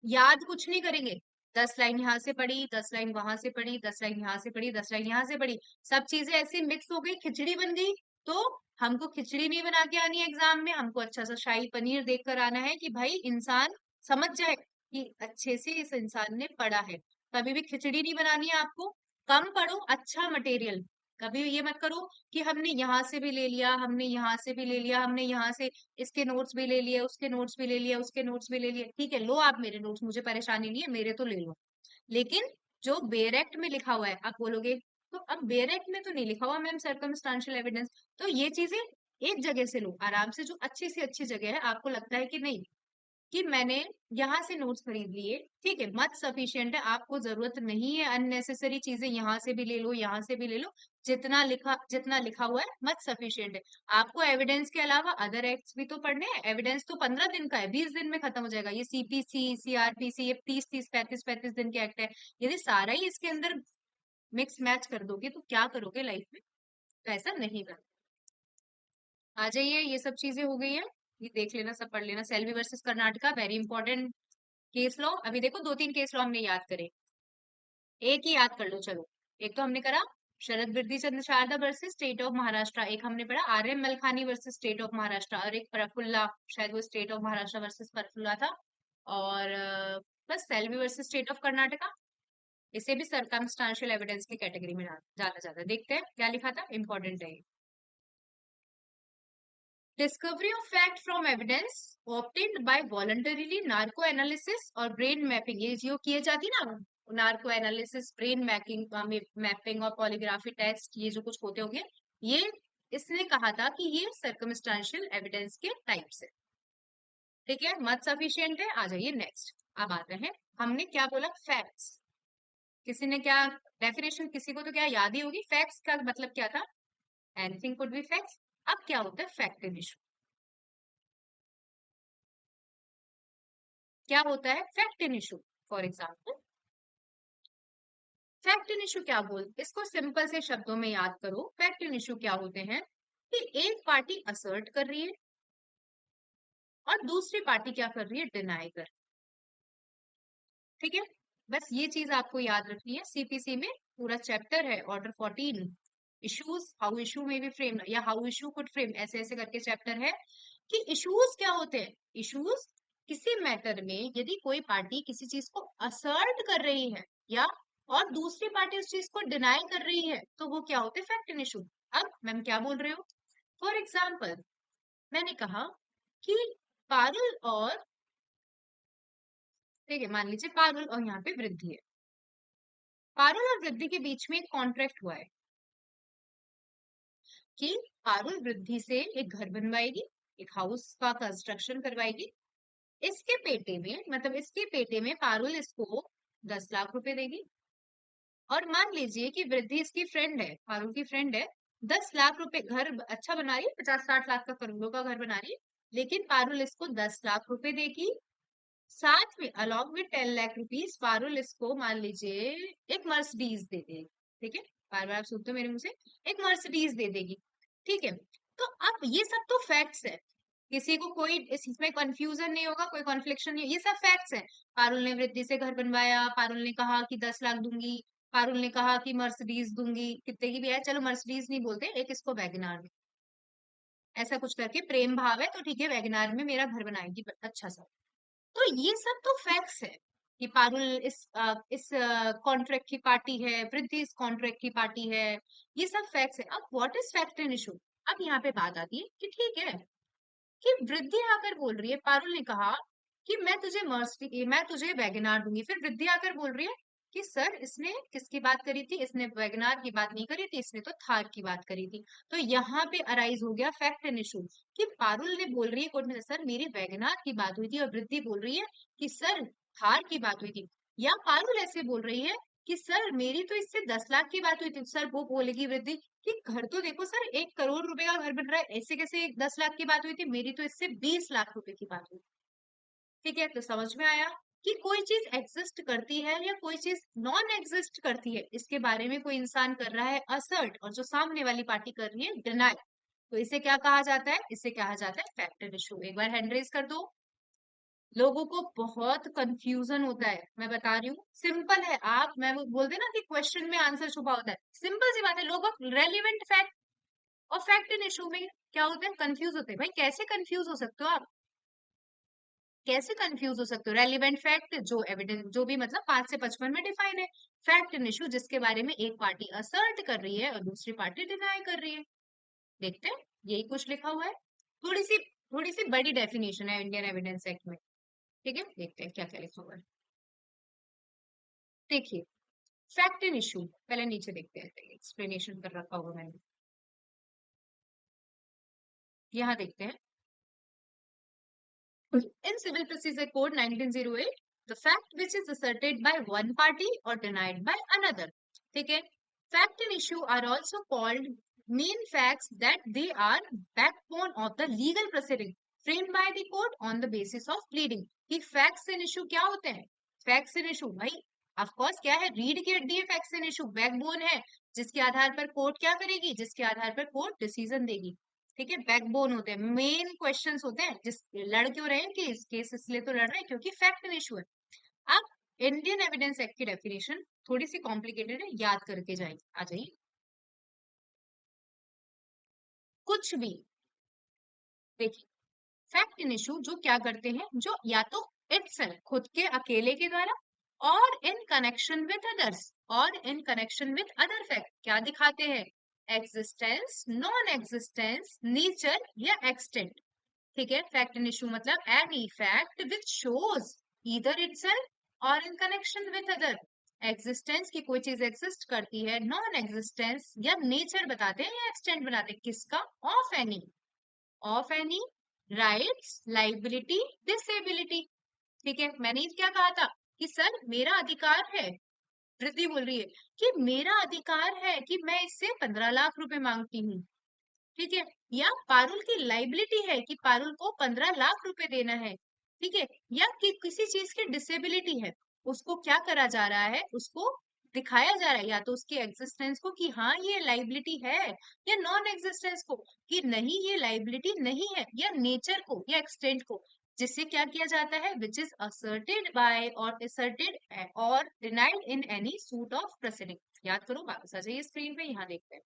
याद कुछ नहीं करेंगे, 10 लाइन यहाँ से पढ़ी, 10 लाइन वहां से पढ़ी, 10 लाइन यहाँ से पढ़ी, 10 लाइन यहाँ से पढ़ी, सब चीजें ऐसी मिक्स हो गई, खिचड़ी बन गई। तो हमको खिचड़ी नहीं बना के आनी है एग्जाम में, हमको अच्छा सा शाही पनीर देख कर आना है कि भाई इंसान समझ जाए कि अच्छे से इस इंसान ने पढ़ा है। कभी भी खिचड़ी नहीं बनानी है आपको, कम पढ़ो, अच्छा मटेरियल। कभी ये मत करो कि हमने यहाँ से भी ले लिया, हमने यहाँ से भी ले लिया, हमने यहाँ से इसके नोट्स भी ले लिए, उसके नोट्स भी ले लिए, उसके नोट्स भी ले लिए, ठीक है लो आप मेरे नोट्स, मुझे परेशानी नहीं है, मेरे तो ले लो, लेकिन जो बेरेक्ट में लिखा हुआ है, आप बोलोगे तो अब बेरेक्ट में तो नहीं लिखा हुआ मैम सर्कमस्टेंशियल एविडेंस, तो ये चीजें एक जगह से लो आराम से, जो अच्छी से अच्छी जगह है, आपको लगता है कि नहीं कि मैंने यहाँ से नोट्स खरीद लिए, ठीक है, मत सफिशियंट है, आपको जरूरत नहीं है अननेसेसरी चीजें, यहाँ से भी ले लो, यहाँ से भी ले लो, जितना लिखा हुआ है मत सफिशियंट है। आपको एविडेंस के अलावा अदर एक्ट्स भी तो पढ़ने हैं, एविडेंस तो 15 दिन का है, 20 दिन में खत्म हो जाएगा, ये सीपीसी सीआरपीसी ये 30-30 35-35 दिन के एक्ट है, यदि सारा ही इसके अंदर मिक्स मैच कर दोगे तो क्या करोगे लाइफ में, तो ऐसा नहीं करना। आ जाइए, ये सब चीजें हो गई है, ये देख लेना, सब पढ़ लेना। Selvi versus Karnataka, very important case law. अभी देखो 2-3 केस लॉ हमने याद करे, एक ही याद कर लो चलो। एक तो हमने करा Sharad Birdhichand Sarda versus state of Maharashtra, एक हमने पढ़ा R M Malkani versus state of Maharashtra, और एक प्रफुल्ला, शायद वो state of Maharashtra versus Prafulla था। और बस Selvi versus state of Karnataka. इसे भी सर्कमस्टांशियल एविडेंस की कैटेगरी में जाना जाता है। देखते हैं क्या लिखा था, इंपॉर्टेंट है। Discovery of fact from evidence obtained by voluntarily narco analysis और ब्रेन मैपिंग, ये जो किए जाती ना, narco analysis, brain mapping, mapping और पॉलीग्राफी टेस्ट, ये जो कुछ होते होंगे, ये इसने कहा था कि ये सर्कमस्टांशियल एविडेंस के टाइप्स है। ठीक है, मत सफिशिएंट है। आ जाइए नेक्स्ट। अब आते हैं, हमने क्या बोला, फैक्ट्स। किसी ने क्या डेफिनेशन, किसी को तो क्या याद ही होगी, फैक्ट्स का मतलब क्या था, एनीथिंग कुड बी फैक्ट्स। अब क्या होता है फैक्ट इन इशू, क्या होता है fact in issue. For example, fact in issue क्या बोल, इसको सिंपल से शब्दों में याद करो। फैक्ट इन इशू क्या होते हैं कि एक पार्टी असर्ट कर रही है और दूसरी पार्टी क्या कर रही है, डिनाई कर। ठीक है, बस ये चीज आपको याद रखनी है। सीपीसी में पूरा चैप्टर है, ऑर्डर 14, इश्यूज, हाउ इशू में बी फ्रेम, या हाउ इशू कुड फ्रेम, ऐसे ऐसे करके चैप्टर है कि इश्यूज क्या होते हैं। इश्यूज, किसी मैटर में यदि कोई पार्टी किसी चीज को असर्ट कर रही है, या और दूसरी पार्टी उस चीज को डिनाई कर रही है, तो वो क्या होते हैं फैक्ट इन इशू। अब मैम क्या बोल रहे हो, फॉर एग्जाम्पल मैंने कहा कि पारुल और, ठीक है, मान लीजिए पारुल और यहाँ पे वृद्धि है, पारुल और वृद्धि के बीच में एक कॉन्ट्रैक्ट हुआ है कि पारुल वृद्धि से एक घर बनवाएगी, एक हाउस का कंस्ट्रक्शन करवाएगी। इसके पेटे में, मतलब इसके पेटे में पारुल इसको 10 लाख रुपए देगी। और मान लीजिए कि वृद्धि इसकी फ्रेंड है, पारुल की फ्रेंड है, 10 लाख रुपए, घर अच्छा बना रही है, 50-60 लाख का, करोड़ों का घर बना रही है, लेकिन पारुल इसको 10 लाख रुपए देगी। साथ में along with 10 lakh rupees Parul इसको मान लीजिए एक मर्सिडीज दे देगी। ठीक है, बार बार आप सुनते हो मेरे मुंह से, एक मर्सिडीज दे देगी। ठीक है, तो अब ये सब तो फैक्ट्स है, किसी को कोई इसमें कंफ्यूजन नहीं होगा, कोई कॉन्फ्लिक्शन नहीं, ये सब फैक्ट्स है। पारुल ने वृद्धि से घर बनवाया, पारुल ने कहा कि 10 लाख दूंगी, पारुल ने कहा कि मर्सिडीज दूंगी, कितने की भी है, चलो मर्सिडीज नहीं बोलते, एक इसको वैगनार में, ऐसा कुछ करके प्रेम भाव है, तो ठीक है वैगनार में मेरा घर बनाएगी अच्छा सा। तो ये सब तो फैक्ट्स है कि पारुल इस कॉन्ट्रैक्ट की पार्टी है, वृद्धि इस कॉन्ट्रैक्ट की पार्टी है, ये सब फैक्ट्स है। अब what is fact in issue, अब यहाँ पे बात आती है कि ठीक है कि वृद्धि आकर बोल रही है, पारुल ने कहा कि मैं तुझे वैगनार दूंगी, फिर वृद्धि आकर बोल रही है कि सर इसने किसकी बात करी थी, इसने वैगनार की बात नहीं करी थी, इसने तो थार की बात करी थी। तो यहाँ पे अराइज हो गया फैक्ट एंड इशू कि पारुल ने बोल रही है कोर्ट में, सर मेरी वैगनार की बात हुई थी, और वृद्धि बोल रही है कि सर थार की बात हुई थी। या पारुल ऐसे बोल रही है कि सर मेरी तो इससे 10 लाख की बात हुई थी, सर वो बोलेगी वृद्धि कि घर तो देखो सर 1 करोड़ रुपए का घर बन रहा है, ऐसे कैसे 10 लाख की बात हुई थी, मेरी तो इससे 20 लाख रुपए की बात हुई। ठीक है, तो समझ में आया कि कोई चीज एग्जिस्ट करती है या कोई चीज नॉन एग्जिस्ट करती है, इसके बारे में कोई इंसान कर रहा है असर्ट, और जो सामने वाली पार्टी कर रही है डिनाई, तो इसे क्या कहा जाता है, इसे कहा जाता है फैक्ट इशू। एक बार हैंड रेज कर दो। लोगों को बहुत कंफ्यूजन होता है, मैं बता रही हूँ सिंपल है। आप, मैं वो बोल देना कि क्वेश्चन में आंसर छुपा होता है, सिंपल सी बात है, लोग रेलिवेंट फैक्ट और फैक्ट इन इशू में क्या होते हैं, कंफ्यूज होते हैं। भाई कैसे कंफ्यूज हो सकते हो आप, कैसे कंफ्यूज हो सकते हो, रेलिवेंट फैक्ट जो एविडेंस, जो भी मतलब 5 से 55 में डिफाइन है, फैक्ट इन इशू जिसके बारे में एक पार्टी असर्ट कर रही है और दूसरी पार्टी डिनाई कर रही है। देखते हैं, यही कुछ लिखा हुआ है, थोड़ी सी बड़ी डेफिनेशन है इंडियन एविडेंस एक्ट में। ठीक है, देखते हैं क्या क्या लिखा हुआ है। देखिए, फैक्ट इन इशू पहले नीचे देखते हैं, एक्सप्लेनेशन कर रखा हुआ मैंने, यहाँ देखते हैं। In Civil Procedure Code 1908, the fact which is asserted by one party or denied by another. ठीक है, fact and issue are also called main facts that they are backbone of the legal proceeding framed by the court on the basis of pleading. कि facts and issue क्या होते हैं, facts and issue भाई of course क्या है, read के दिए facts and issue, backbone है जिसके आधार पर कोर्ट क्या करेगी, जिसके आधार पर कोर्ट डिसीजन देगी। ठीक है, बैकबोन होते हैं, मेन क्वेश्चंस होते हैं, जिस लड़ क्यों रहे हैं केस इसलिए तो लड़ रहे हैं क्योंकि फैक्ट एंड इशू है। अब इंडियन एविडेंस एक्ट की डेफिनेशन थोड़ी सी कॉम्प्लिकेटेड है, याद करके जाइए, आ जाइए। कुछ भी देखिए, फैक्ट इन इशू जो क्या करते हैं, जो या तो इटसेल्फ खुद के अकेले के द्वारा, और इन कनेक्शन विद अदर्स, और in connection with other fact क्या दिखाते हैं, एग्जिस्टेंस, नॉन एग्जिस्टेंस, नेचर या एक्सटेंट। ठीक है, फैक्ट इन इशू मतलब any fact which shows either itself और in connection with other, existence की कोई चीज एग्जिस्ट करती है, नॉन एग्जिस्टेंस या नेचर बताते हैं या एक्सटेंट बताते हैं किसका, of any rights, liability, disability. ठीक है, मैंने क्या कहा था कि सर मेरा अधिकार है, वृद्धि बोल रही है कि मेरा अधिकार है कि मैं इससे 15 लाख रुपए मांगती हूँ। ठीक है, या पारुल की लाइबिलिटी है कि पारुल को 15 लाख रुपए देना है। ठीक है, या कि किसी चीज की डिसेबिलिटी है, उसको क्या करा जा रहा है, उसको दिखाया जा रहा है या तो उसकी एग्जिस्टेंस को कि हाँ ये लाइबिलिटी है, या नॉन एग्जिस्टेंस को कि नहीं ये लाइबिलिटी नहीं है, या नेचर को या एक्सटेंट को, जिससे क्या किया जाता है, विच इज असर्टेड बाय और असर्टेड और denied in any suit of proceeding. याद करो, वापस आ जाइए स्क्रीन पे, यहाँ देखते हैं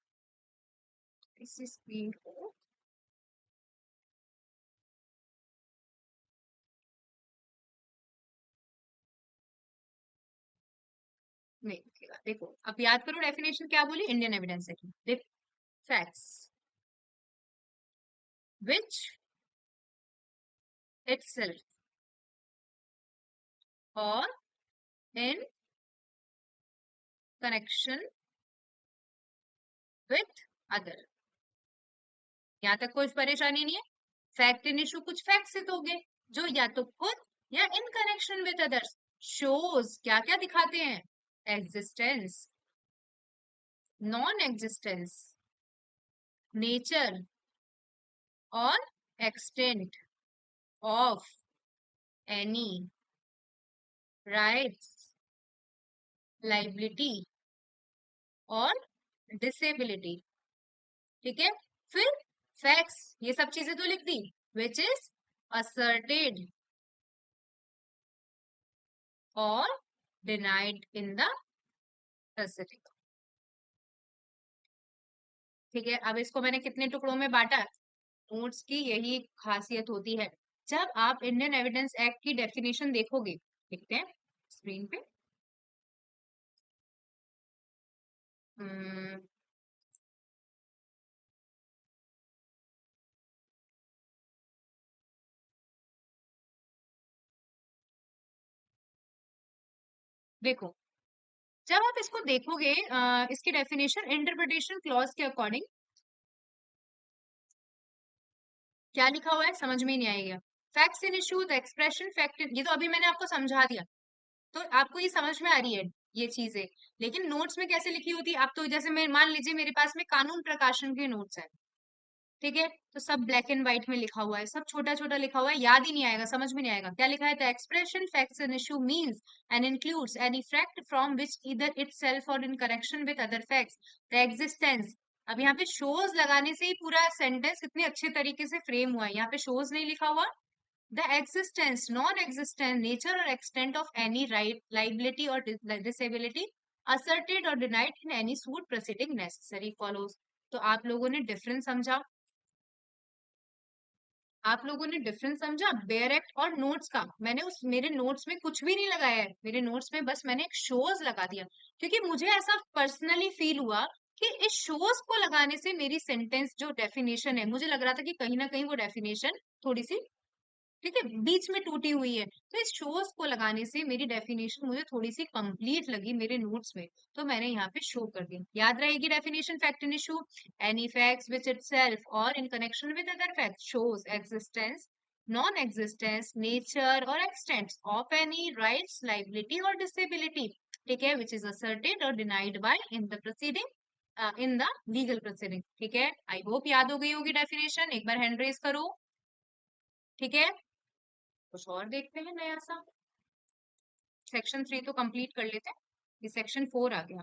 इस स्क्रीन को। नहीं दिखेगा, देखो अब याद करो डेफिनेशन क्या बोली इंडियन एविडेंस एक्ट में, facts which itself or in connection with other। यहाँ तक कोई परेशानी नहीं है, फैक्ट इन इशू कुछ फैक्ट सिद्ध हो गए जो या तो खुद या इन कनेक्शन विद अदर्स शोज क्या क्या दिखाते हैं, एग्जिस्टेंस, नॉन एग्जिस्टेंस, नेचर और extent of any rights, liability और डिसेबिलिटी। ठीक है, फिर फैक्ट्स ये सब चीजें तो लिख दी, विच इज असर्टेड और डिनाइड इन द स्पेसिफिक। ठीक है, अब इसको मैंने कितने टुकड़ों में बांटा, नोट्स की यही खासियत होती है, जब आप इंडियन एविडेंस एक्ट की डेफिनेशन देखोगे, देखते हैं स्क्रीन पे। हम्म, देखो जब आप इसको देखोगे, इसकी डेफिनेशन इंटरप्रिटेशन क्लॉज के अकॉर्डिंग क्या लिखा हुआ है समझ में ही नहीं आएगा। Facts in issue the expression fact, ये तो अभी मैंने आपको समझा दिया, तो आपको ये समझ में आ रही है ये चीजें। लेकिन नोट्स में कैसे लिखी होती है, आप तो जैसे मैं मान लीजिए मेरे पास में कानून प्रकाशन के नोट्स है, ठीक है, तो सब ब्लैक एंड व्हाइट में लिखा हुआ है, सब छोटा छोटा लिखा हुआ है, याद ही नहीं आएगा, समझ में नहीं आएगा क्या लिखा है। The expression facts in issue means and includes any fact from which either itself और in connection with other facts the existence. अब यहाँ पे शोज लगाने से ही पूरा सेंटेंस कितने अच्छे तरीके से फ्रेम हुआ है, यहाँ पे शोज नहीं लिखा हुआ, the existence, non-existence, nature or extent of any right, liability or disability asserted or denied in any suit proceeding necessary follows। तो आप लोगों ने डिफरेंस समझा, आप लोगों ने डिफरेंस समझा बेयर एक्ट और नोट्स का। मैंने उस मेरे नोट्स में कुछ भी नहीं लगाया है, मेरे नोट्स में बस मैंने एक शोज लगा दिया, क्योंकि मुझे ऐसा पर्सनली फील हुआ कि इस शोज को लगाने से मेरी सेंटेंस जो डेफिनेशन है, मुझे लग रहा था कि कहीं ना कहीं वो डेफिनेशन थोड़ी सी, ठीक है, बीच में टूटी हुई है, तो इस शोज को लगाने से मेरी डेफिनेशन मुझे थोड़ी सी कंप्लीट लगी मेरे नोट्स में, तो मैंने यहाँ पे शो कर दिया। याद रहेगी definition, fact in issue any facts which itself और in connection with other facts shows existence, non existence, nature और extent of any rights, liability और डिसेबिलिटी। ठीक है, विच इज असर्टेड और denied by in the proceeding, in the legal proceeding. ठीक है, I hope याद हो गई होगी डेफिनेशन, एक बार हैंड रेज करो। ठीक है, कुछ और देखते हैं नया सा। सेक्शन 3 तो कंप्लीट कर लेते हैं, ये सेक्शन 4 आ गया।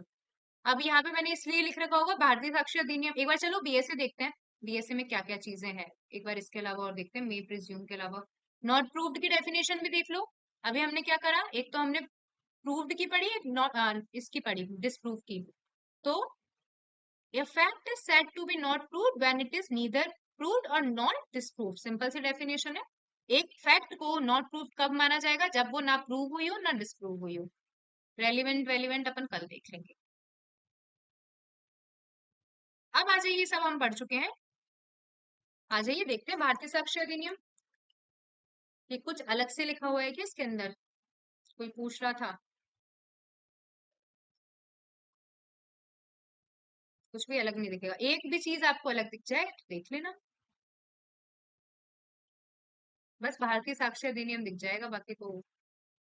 अब यहाँ पे मैंने इसलिए लिख रखा होगा भारतीय साक्ष्य अधिनियम। एक बार चलो बीएसए देखते हैं, बीएसए में क्या क्या चीजें हैं एक बार इसके अलावा और देखते हैं। मे प्रिज्यूम के अलावा नॉट प्रूव्ड की डेफिनेशन भी देख लो। अभी हमने क्या करा, एक तो हमने प्रूव्ड की पढ़ी, एक नॉट इसकी पढ़ी डिसप्रूव की। तो A fact is said to be not proved when it is neither proved or not disproved। Simple सी डेफिनेशन है। एक फैक्ट को नॉट प्रूव कब माना जाएगा, जब वो ना प्रूव हुई हो ना डिस्प्रूव हुई हो। रेलिवेंट रेलिवेंट अपन कल देख लेंगे। अब आ जाइए, सब हम पढ़ चुके हैं। आ जाइए देखते हैं भारतीय साक्ष्य अधिनियम। ये कुछ अलग से लिखा हुआ है कि इसके अंदर कोई पूछ रहा था, कुछ भी अलग नहीं दिखेगा। एक भी चीज आपको अलग दिख जाए तो देख लेना, बस भारतीय साक्ष्य अधिनियम दिख जाएगा, बाकी तो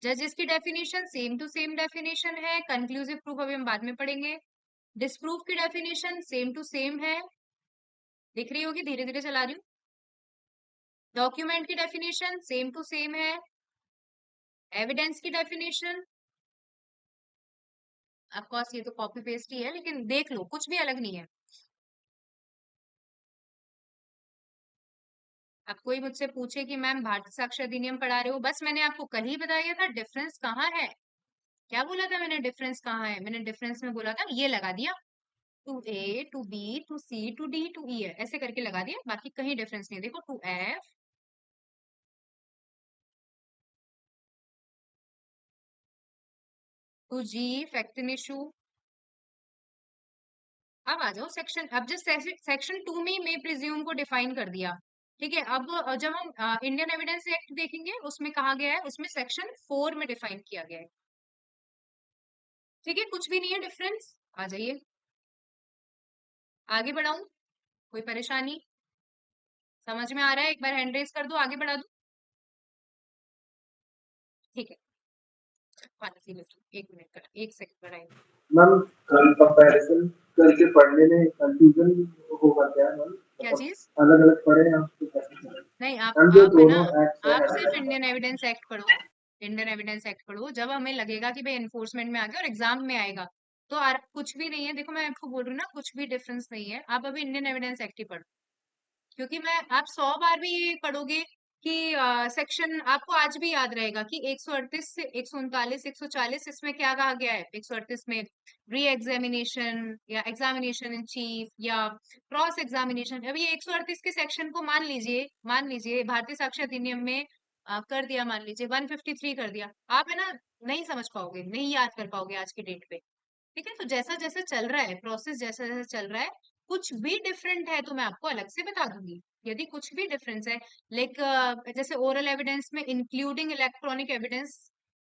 जजेस की definition same to same definition है। कंक्लूसिव प्रूफ अभी हम बाद में पढ़ेंगे। डिस्प्रूफ की डेफिनेशन सेम टू सेम है, दिख रही होगी, धीरे धीरे चला रही हूँ। डॉक्यूमेंट की डेफिनेशन सेम टू सेम है। एविडेंस की डेफिनेशन ऑफकोर्स ये तो कॉपी पेस्ट ही है, लेकिन देख लो कुछ भी अलग नहीं है। अब कोई मुझसे पूछे कि मैम भारतीय साक्ष्य अधिनियम पढ़ा रहे हो, बस मैंने आपको कल ही बताया था डिफरेंस कहाँ है। क्या बोला था मैंने, डिफरेंस कहाँ है, मैंने डिफरेंस में बोला था ये लगा दिया, to A to B to C to D to E है, ऐसे करके लगा दिया, बाकी कहीं डिफरेंस नहीं। देखो to F to G fact in issue. अब आ जाओ सेक्शन, अब जब सेक्शन 2 में मे प्रिज्यूम को डिफाइन कर दिया, ठीक है। अब जब हम इंडियन एविडेंस एक्ट देखेंगे उसमें कहा गया है, उसमें सेक्शन 4 में डिफाइन किया गया है, ठीक है। कुछ भी नहीं है डिफरेंस। आ जाइए आगे बढ़ाऊं, कोई परेशानी, समझ में आ रहा है, एक बार हैंड रेस कर दो, आगे बढ़ा दो, ठीक है। पानी पी लो, एक मिनट का, एक सेकंड बढ़ाइए। मैम कंपैरिजन करके पढ़ने में कंफ्यूजन होगा क्या मैम? क्या मतलब चीज? अलग अलग पढ़े हैं आपको कैसे चलेगा? नहीं, मैम जो आप है ना, दोनों एक्ट्स आप सिर्फ हैं इंडियन एविडेंस एक्ट पढ़ो। इंडियन एविडेंस एक्ट पढ़ो, जब हमें लगेगा कि भाई एनफोर्समेंट में आ गया और एग्जाम में आएगा तो कुछ भी नहीं है। देखो मैं आपको बोल रही हूँ ना, कुछ भी डिफरेंस नहीं है, आप अभी इंडियन एविडेंस एक्ट ही पढ़ो। क्योंकि मैं, आप 100 बार भी ये पढ़ोगे कि सेक्शन आपको आज भी याद रहेगा कि 138 से 139 140 इसमें क्या कहा गया है। 138 में री एग्जामिनेशन या एग्जामिनेशन इन चीफ या क्रॉस एग्जामिनेशन। अभी ये 138 के सेक्शन को मान लीजिए भारतीय साक्ष्य अधिनियम में कर दिया, मान लीजिए 153 कर दिया, आप है ना नहीं समझ पाओगे, नहीं याद कर पाओगे आज की डेट पे, ठीक है। तो जैसा जैसा चल रहा है प्रोसेस, जैसा जैसा चल रहा है, कुछ भी डिफरेंट है तो मैं आपको अलग से बता दूंगी। यदि कुछ भी डिफरेंस है, लाइक जैसे ओरल एविडेंस में including electronic evidence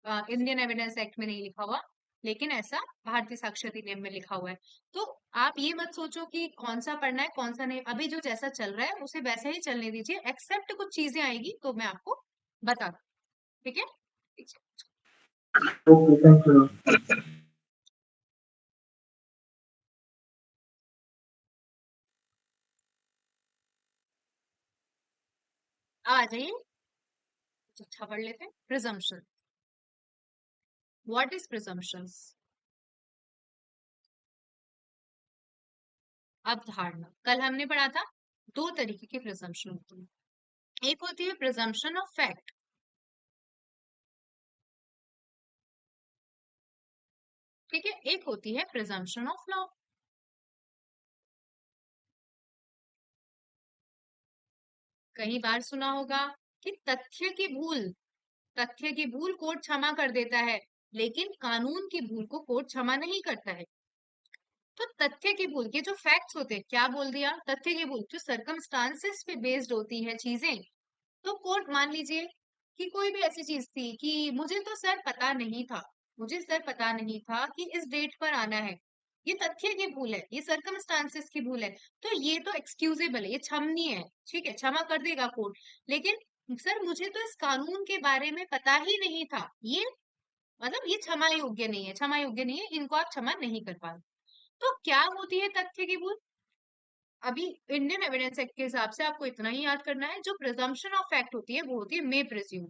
Indian evidence act में नहीं लिखा हुआ, लेकिन ऐसा भारतीय साक्ष्य अधिनियम में लिखा हुआ है। तो आप ये मत सोचो कि कौन सा पढ़ना है कौन सा नहीं, अभी जो जैसा चल रहा है उसे वैसे ही चलने दीजिए, एक्सेप्ट कुछ चीजें आएगी तो मैं आपको बता दूँ, ठीक है। Okay thank you. आ जाइए, अच्छा पढ़ लेते हैं। Presumption, what is presumptions? अवधारणा, कल हमने पढ़ा था दो तरीके की प्रिजम्पशन होती है। एक होती है प्रिजम्पशन ऑफ फैक्ट, ठीक है, एक होती है प्रिजम्पशन ऑफ लॉ। कई बार सुना होगा कि तथ्य की भूल कोर्ट क्षमा कर देता है, लेकिन कानून की भूल को कोर्ट क्षमा नहीं करता है। तो तथ्य की भूल के जो फैक्ट्स होते हैं, क्या बोल दिया, तथ्य की भूल जो सर्कमस्टांसेस पे बेस्ड होती है चीजें, तो कोर्ट मान लीजिए कि कोई भी ऐसी चीज थी कि मुझे तो सर पता नहीं था, मुझे सर पता नहीं था कि इस डेट पर आना है, ये तथ्य की भूल है, ये सर्कमस्टांसेस की भूल है, तो ये तो एक्सक्यूजेबल है, ये क्षमनीय है, ठीक है, क्षमा कर देगा कोर्ट। लेकिन सर मुझे तो इस कानून के बारे में पता ही नहीं था, ये मतलब ये क्षमा योग्य नहीं है, क्षमा योग्य नहीं है, इनको आप क्षमा नहीं कर पा। तो क्या होती है तथ्य की भूल? अभी इंडियन एविडेंस एक्ट के हिसाब से आपको इतना ही याद करना है, जो प्रिजम्पशन ऑफ फैक्ट होती है वो होती है मे प्रिज्यूम।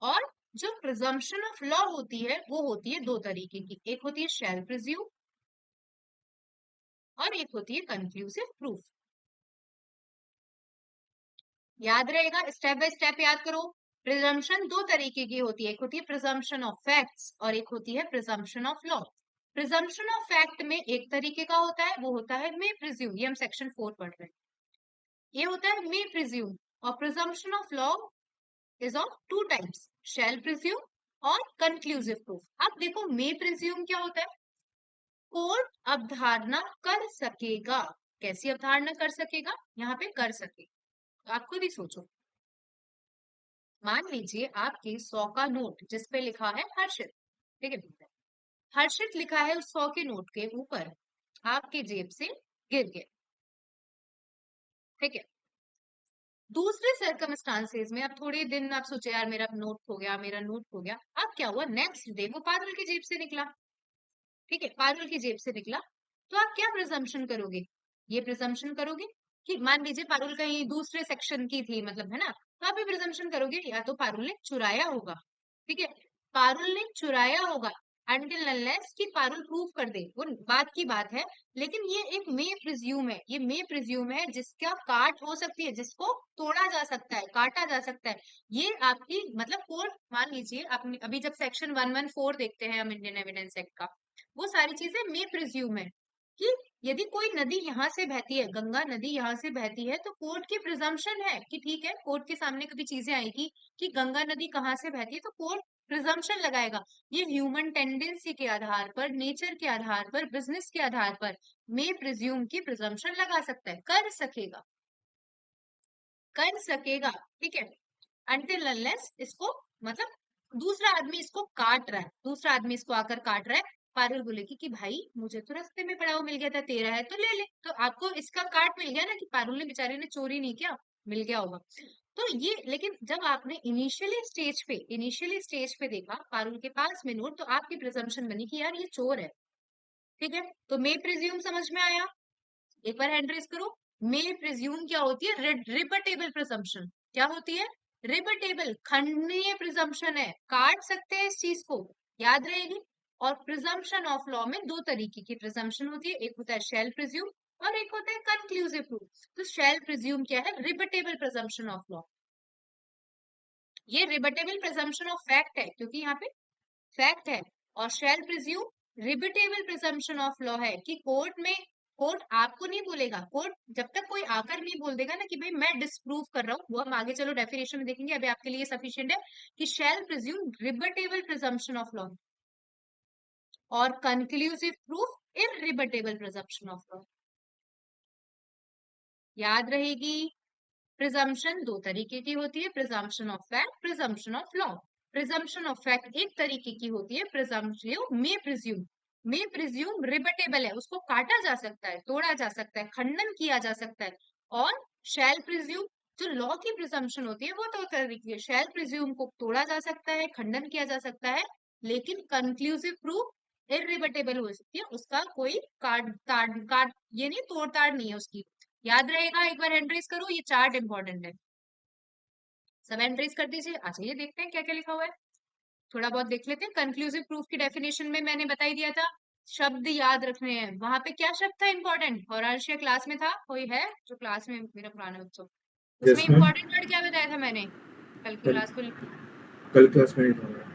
और जो प्रिजम्पशन ऑफ लॉ होती है वो होती है दो तरीके की, एक होती है शैल प्रिज्यूम और एक होती है कंक्लूसिव प्रूफ। याद रहेगा, स्टेप बाय स्टेप याद करो। प्रिजम्पशन दो तरीके की होती है, एक होती है प्रिजम्पशन ऑफ फैक्ट्स और एक होती है presumption of law. Presumption of fact में एक तरीके का होता है, वो होता है मे प्रिज्यूम, ये हम सेक्शन 4 पढ़ रहे हैं। ये होता है मे प्रिज्यूम। और presumption of law is of two types, shell presume और कंक्लूसिव प्रूफ। अब देखो मे प्रिज्यूम क्या होता है, कोर्ट अवधारणा कर सकेगा। कैसी अवधारणा कर सकेगा, यहाँ पे कर सकेगा, आप खुद ही सोचो। मान लीजिए आपके 100 का नोट जिसपे लिखा है हर्षित, ठीक है, हर्षित लिखा है उस 100 के नोट के ऊपर, आपकी जेब से गिर गया, ठीक है। दूसरे सर्कमस्टांसेस में अब थोड़े दिन आप सोचे यार मेरा नोट खो गया, मेरा नोट खो गया। अब क्या हुआ, नेक्स्ट डे वो पारुल की जेब से निकला, ठीक है, पारुल की जेब से निकला। तो आप क्या प्रिजम्पशन करोगे, ये प्रिजम्पशन करोगे कि मान लीजिए पारुल कहीं दूसरे सेक्शन की थी, मतलब है ना, तो आप ये प्रिजम्पशन करोगे या तो पारुल ने चुराया होगा, ठीक है, पारुल ने चुराया होगा, अनटिल अनलेस कि पारुल प्रूव कर दे, वो बात की बात है। लेकिन ये एक मे प्रिज्यूम है, ये मे प्रिज्यूम है जिसका काट हो सकती है, जिसको तोड़ा जा सकता है, काटा जा सकता है। ये आपकी मतलब कोर्ट, मान लीजिए आपने अभी जब सेक्शन 114 देखते हैं हम इंडियन एविडेंस एक्ट का, वो सारी चीजें मे प्रिज्यूम है कि यदि कोई नदी यहाँ से बहती है, गंगा नदी यहाँ से बहती है, तो कोर्ट की प्रिजम्पशन है कि ठीक है, कोर्ट के सामने कभी चीजें आएगी कि गंगा नदी कहाँ से बहती है, तो कोर्ट प्रिजम्पशन लगाएगा। ये ह्यूमन टेंडेंसी के आधार पर, नेचर के आधार पर, बिजनेस के आधार पर मे प्रिज्यूम की प्रिजम्पशन लगा सकता है, कर सकेगा, कर सकेगा, ठीक है, अनटिल अनलेस इसको मतलब दूसरा आदमी इसको काट रहा है, दूसरा आदमी इसको आकर काट रहा है, पारुल बोलेगी कि भाई मुझे तो रास्ते में पड़ा हुआ मिल गया था, तेरा है तो ले ले, तो आपको इसका काट मिल गया ना कि पारुल ने बेचारे ने चोरी नहीं किया, मिल गया होगा। तो ये, लेकिन जब आपने इनिशियली स्टेज पे देखा पारुल के पास में नोट, तो आपकी प्रिजम्पशन बनी कि यार ये चोर है, ठीक है। तो मे प्रिज्यूम समझ में आया, एक बार हैंड रेज करो। मे प्रिज्यूम क्या होती है, रिबटेबल प्रिजम्पशन, क्या होती है, रिबटेबल खंडनीय प्रिजम्पशन है, काट सकते हैं इस चीज को, याद रहेगी। और प्रिजम्पशन ऑफ लॉ में दो तरीके की प्रिजम्पशन होती है, एक होता है शेल प्रिज्यूम और एक होता है कंक्लूसिव प्रूफ। तो शेल प्रिज्यूम क्या है, रिबटेबल प्रिजम्पशन ऑफ लॉ, ये रिबटेबल प्रिजम्पशन ऑफ फैक्ट है क्योंकि यहाँ पे फैक्ट है। और shall presume rebuttable presumption of law है कि कोर्ट में, कोर्ट आपको नहीं बोलेगा, कोर्ट जब तक कोई आकर नहीं बोल देगा ना कि भाई मैं डिस्प्रूव कर रहा हूँ, वो हम आगे चलो डेफिनेशन में देखेंगे, अभी आपके लिए सफिशिएंट है कि shall presume rebuttable presumption of law और conclusive proof irrebuttable presumption of law. याद रहेगी, प्रिजम्पशन दो तरीके की होती है, presumption of fact, presumption of law. Presumption of fact एक तरीके की होती है, प्रिजम्पशन मे प्रिज्यूम रिबटेबल है, उसको काटा जा सकता है, तोड़ा जा सकता है, खंडन किया जा सकता है। और शैल प्रिज्यूम, जो लॉ की प्रिजम्पशन होती है वो दो तरीके की, शैल प्रिज्यूम को तोड़ा जा सकता है, खंडन किया जा सकता है, लेकिन कंक्लूसिव प्रूफ इररिबटेबल हो सकती है, उसका कोई काट ये नहीं, तोड़ ताड़ नहीं है उसकी। याद रहेगा, एक बार एंट्रीज करो, ये चार्ट इंपॉर्टेंट है, सब एंट्रीज कर दीजिए। अच्छा ये देखते हैं क्या क्या लिखा हुआ है, थोड़ा बहुत देख लेते हैं। कंक्लूसिव प्रूफ की डेफिनेशन में मैंने बता ही दिया था, शब्द याद रखने हैं। वहां पे क्या शब्द था इंपॉर्टेंट, हॉरार्शिया क्लास में था, कोई है जो क्लास में, मेरा पुराना बच्चों, उसमें यस मैम। इंपॉर्टेंट वर्ड क्या बताया था मैंने, कल की कल क्लास को, कल क्लास में नहीं था मैम।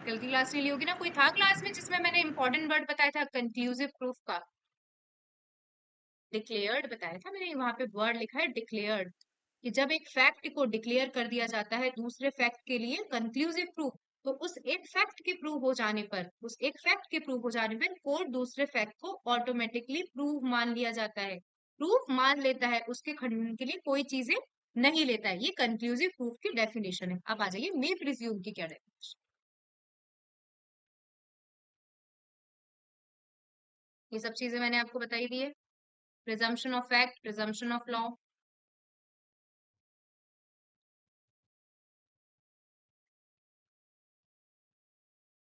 कल की क्लास नहीं ली होगी ना, कोई था क्लास में जिसमें मैंने इंपॉर्टेंट वर्ड बताया था कंक्लूसिव प्रूफ का, डिक्लेयर्ड बताया था मैंने, वहां पे वर्ड लिखा है डिक्लेयर्ड, कि जब एक फैक्ट को डिक्लेयर कर दिया जाता है दूसरे फैक्ट के लिए कंक्लूसिव प्रूफ, तो उस एक फैक्ट के प्रूव हो जाने पर, उस एक फैक्ट के प्रूव हो जाने पर कोर्ट दूसरे फैक्ट को ऑटोमेटिकली प्रूव मान लिया जाता है, प्रूफ मान लेता है, उसके खंडन के लिए कोई चीजें नहीं लेता है। ये कंक्लूसिव प्रूफ की डेफिनेशन है। अब आ जाइए मे प्रिज्यूम की क्या डेफिनेशन, ये सब चीजें मैंने आपको बताई दी है, presumption of fact, presumption of law.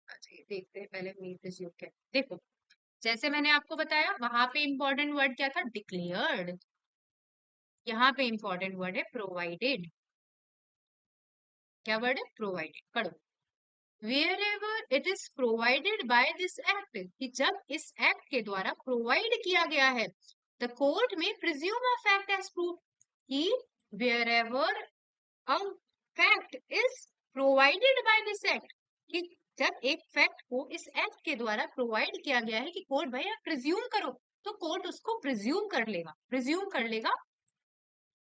अच्छा ये देखते हैं पहले मे प्रिज्यूम क्या है। देखो, जैसे मैंने आपको बताया वहां पे इंपॉर्टेंट वर्ड क्या था, डिक्लेयर्ड, यहाँ पे इंपॉर्टेंट वर्ड है प्रोवाइडेड। क्या वर्ड है? प्रोवाइडेड। पढ़ो। wherever it is provided by this act, कि जब इस एक्ट के द्वारा प्रोवाइड किया गया है, the court may presume a fact as proof, कि wherever a fact is provided by this act, कि जब एक फैक्ट को इस एक्ट के द्वारा प्रोवाइड किया गया है, कि कोर्ट भाई आप प्रिज्यूम करो, तो कोर्ट उसको प्रिज्यूम कर लेगा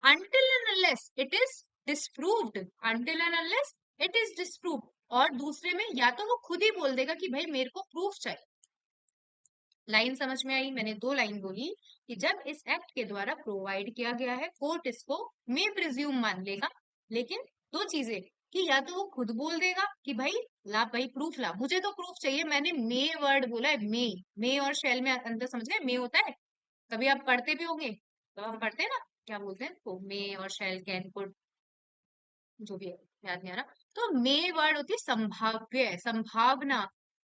until and unless it is disproved, until and unless it is disproved, और दूसरे में या तो वो खुद ही बोल देगा कि भाई मेरे को प्रूफ चाहिए। लाइन समझ में आई? मैंने दो लाइन बोली कि जब इस एक्ट के द्वारा प्रोवाइड किया गया है, कोर्ट इसको मे प्रिज्यूम मान लेगा, लेकिन दो चीजें, कि या तो वो खुद बोल देगा कि भाई ला भाई प्रूफ ला, मुझे तो प्रूफ चाहिए, मैंने मे वर्ड बोला है, मे और शेल में अंतर समझ गए? मे होता है, कभी आप पढ़ते भी होंगे तो हम पढ़ते हैं ना, क्या बोलते हैं तो मे और शेल कैन कुड, जो भी है याद नहीं आ रहा। तो मे वर्ड होती है संभाव्य, संभावना,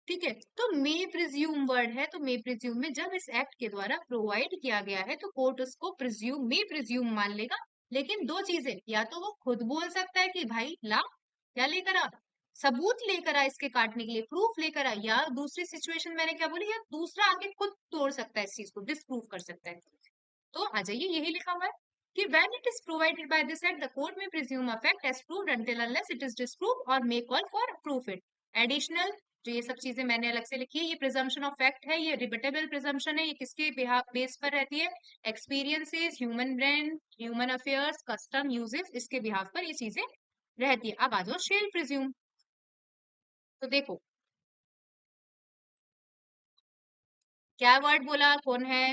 ठीक है। तो मे प्रिज्यूम वर्ड है, तो मे प्रिज्यूम में जब इस एक्ट के द्वारा प्रोवाइड किया गया है, तो कोर्ट उसको प्रिज्यूम मे प्रिज्यूम मान लेगा, लेकिन दो चीजें, या तो वो खुद बोल सकता है कि भाई ला, क्या लेकर आ, सबूत लेकर आ इसके काटने के लिए, प्रूफ लेकर आ, या दूसरी सिचुएशन मैंने क्या बोली, या दूसरा आके खुद तोड़ सकता है इस चीज को, डिस्प्रूव कर सकता है। तो आ जाइए, यही लिखा हुआ है कि when it is provided by this act, the court may presume a fact as proved until unless it is disproved or may call for proof it. Additional, जो ये सब चीजें मैंने अलग से लिखी है, ये प्रिजम्पशन ऑफ फैक्ट है, ये रिबिटेबल प्रिजम्पशन है, ये किसके बेस पर रहती है? Experiences, human brain, human affairs, custom, uses, इसके बिहाफ पर ये चीजें रहती है। अब आ जाओ शेल प्रिज्यूम। तो देखो क्या वर्ड बोला, कौन है?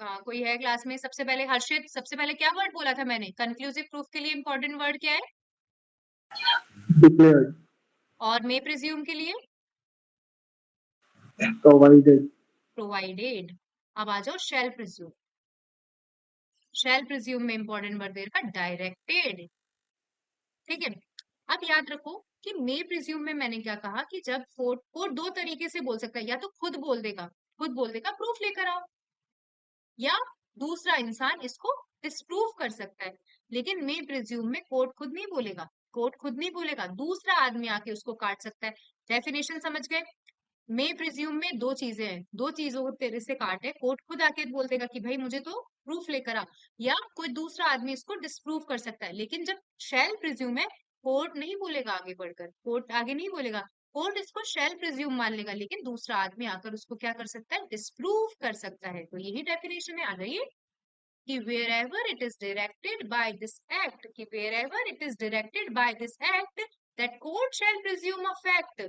कोई है क्लास में? सबसे पहले हर्षित, सबसे पहले क्या वर्ड बोला था मैंने? कंक्लूसिव प्रूफ के लिए इंपॉर्टेंट वर्ड क्या है? डिक्लेयर्ड, और मे प्रिज्यूम के लिए प्रोवाइडेड, प्रोवाइडेड। अब आ जाओ शेल प्रिज्यूम। शेल प्रिज्यूम में इंपॉर्टेंट वर्ड दे रखा डायरेक्टेड, ठीक है। अब याद रखो कि मे प्रिज्यूम में मैंने क्या कहा, कि जब कोर्ट दो तरीके से बोल सकता है, या तो खुद बोल देगा प्रूफ लेकर आओ, या दूसरा इंसान इसको डिस्प्रूव कर सकता है। लेकिन मे प्रिज्यूम में कोर्ट खुद नहीं बोलेगा, कोर्ट खुद नहीं बोलेगा, दूसरा आदमी आके उसको काट सकता है। डेफिनेशन समझ गए? मे प्रिज्यूम में दो चीजें हैं, दो चीजों को तेरे से काटे, कोर्ट खुद आके बोल देगा कि भाई मुझे तो प्रूफ लेकर आ, या कोई दूसरा आदमी इसको डिस्प्रूव कर सकता है। लेकिन जब शैल प्रिज्यूम है, कोर्ट नहीं बोलेगा आगे बढ़कर, कोर्ट आगे नहीं बोलेगा, कोर्ट इसको शैल प्रिज्यूम मान लेगा, लेकिन दूसरा आदमी आकर उसको क्या कर सकता है? डिस्प्रूव कर सकता है। तो यही डेफिनेशन है, आ जाइए कि wherever it is directed by this act, कि wherever it is directed by this act, that court shall presume a fact,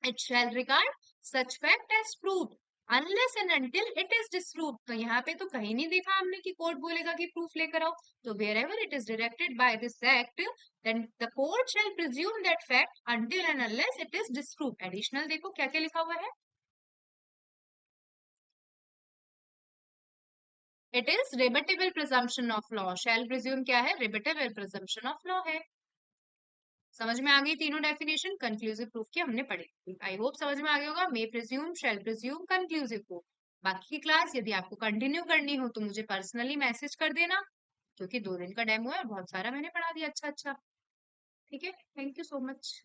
it shall regard such fact as proved unless and until it is disproved। तो यहाँ पे तो कहीं नहीं देखा हमने कि कोर्ट बोलेगा कि प्रूफ लेकर आओ। तो wherever it is directed by this act, then the court shall presume that fact until and unless it is disproved। Additional देखो क्या क्या लिखा हुआ है, it is rebuttable presumption of law. Shell presume क्या है? रिबटेबल प्रिजम्पशन ऑफ लॉ है। समझ में आ गई तीनों डेफिनेशन कंक्लूसिव प्रूफ की हमने पढ़ी। आई होप समझ में आ गया होगा, मे प्रिज्यूम, शैल प्रिज्यूम, कंक्लूसिव प्रूफ। बाकी की क्लास यदि आपको कंटिन्यू करनी हो तो मुझे पर्सनली मैसेज कर देना, क्योंकि 2 दिन का डेमो है, बहुत सारा मैंने पढ़ा दिया। अच्छा अच्छा, ठीक है, थैंक यू सो मच।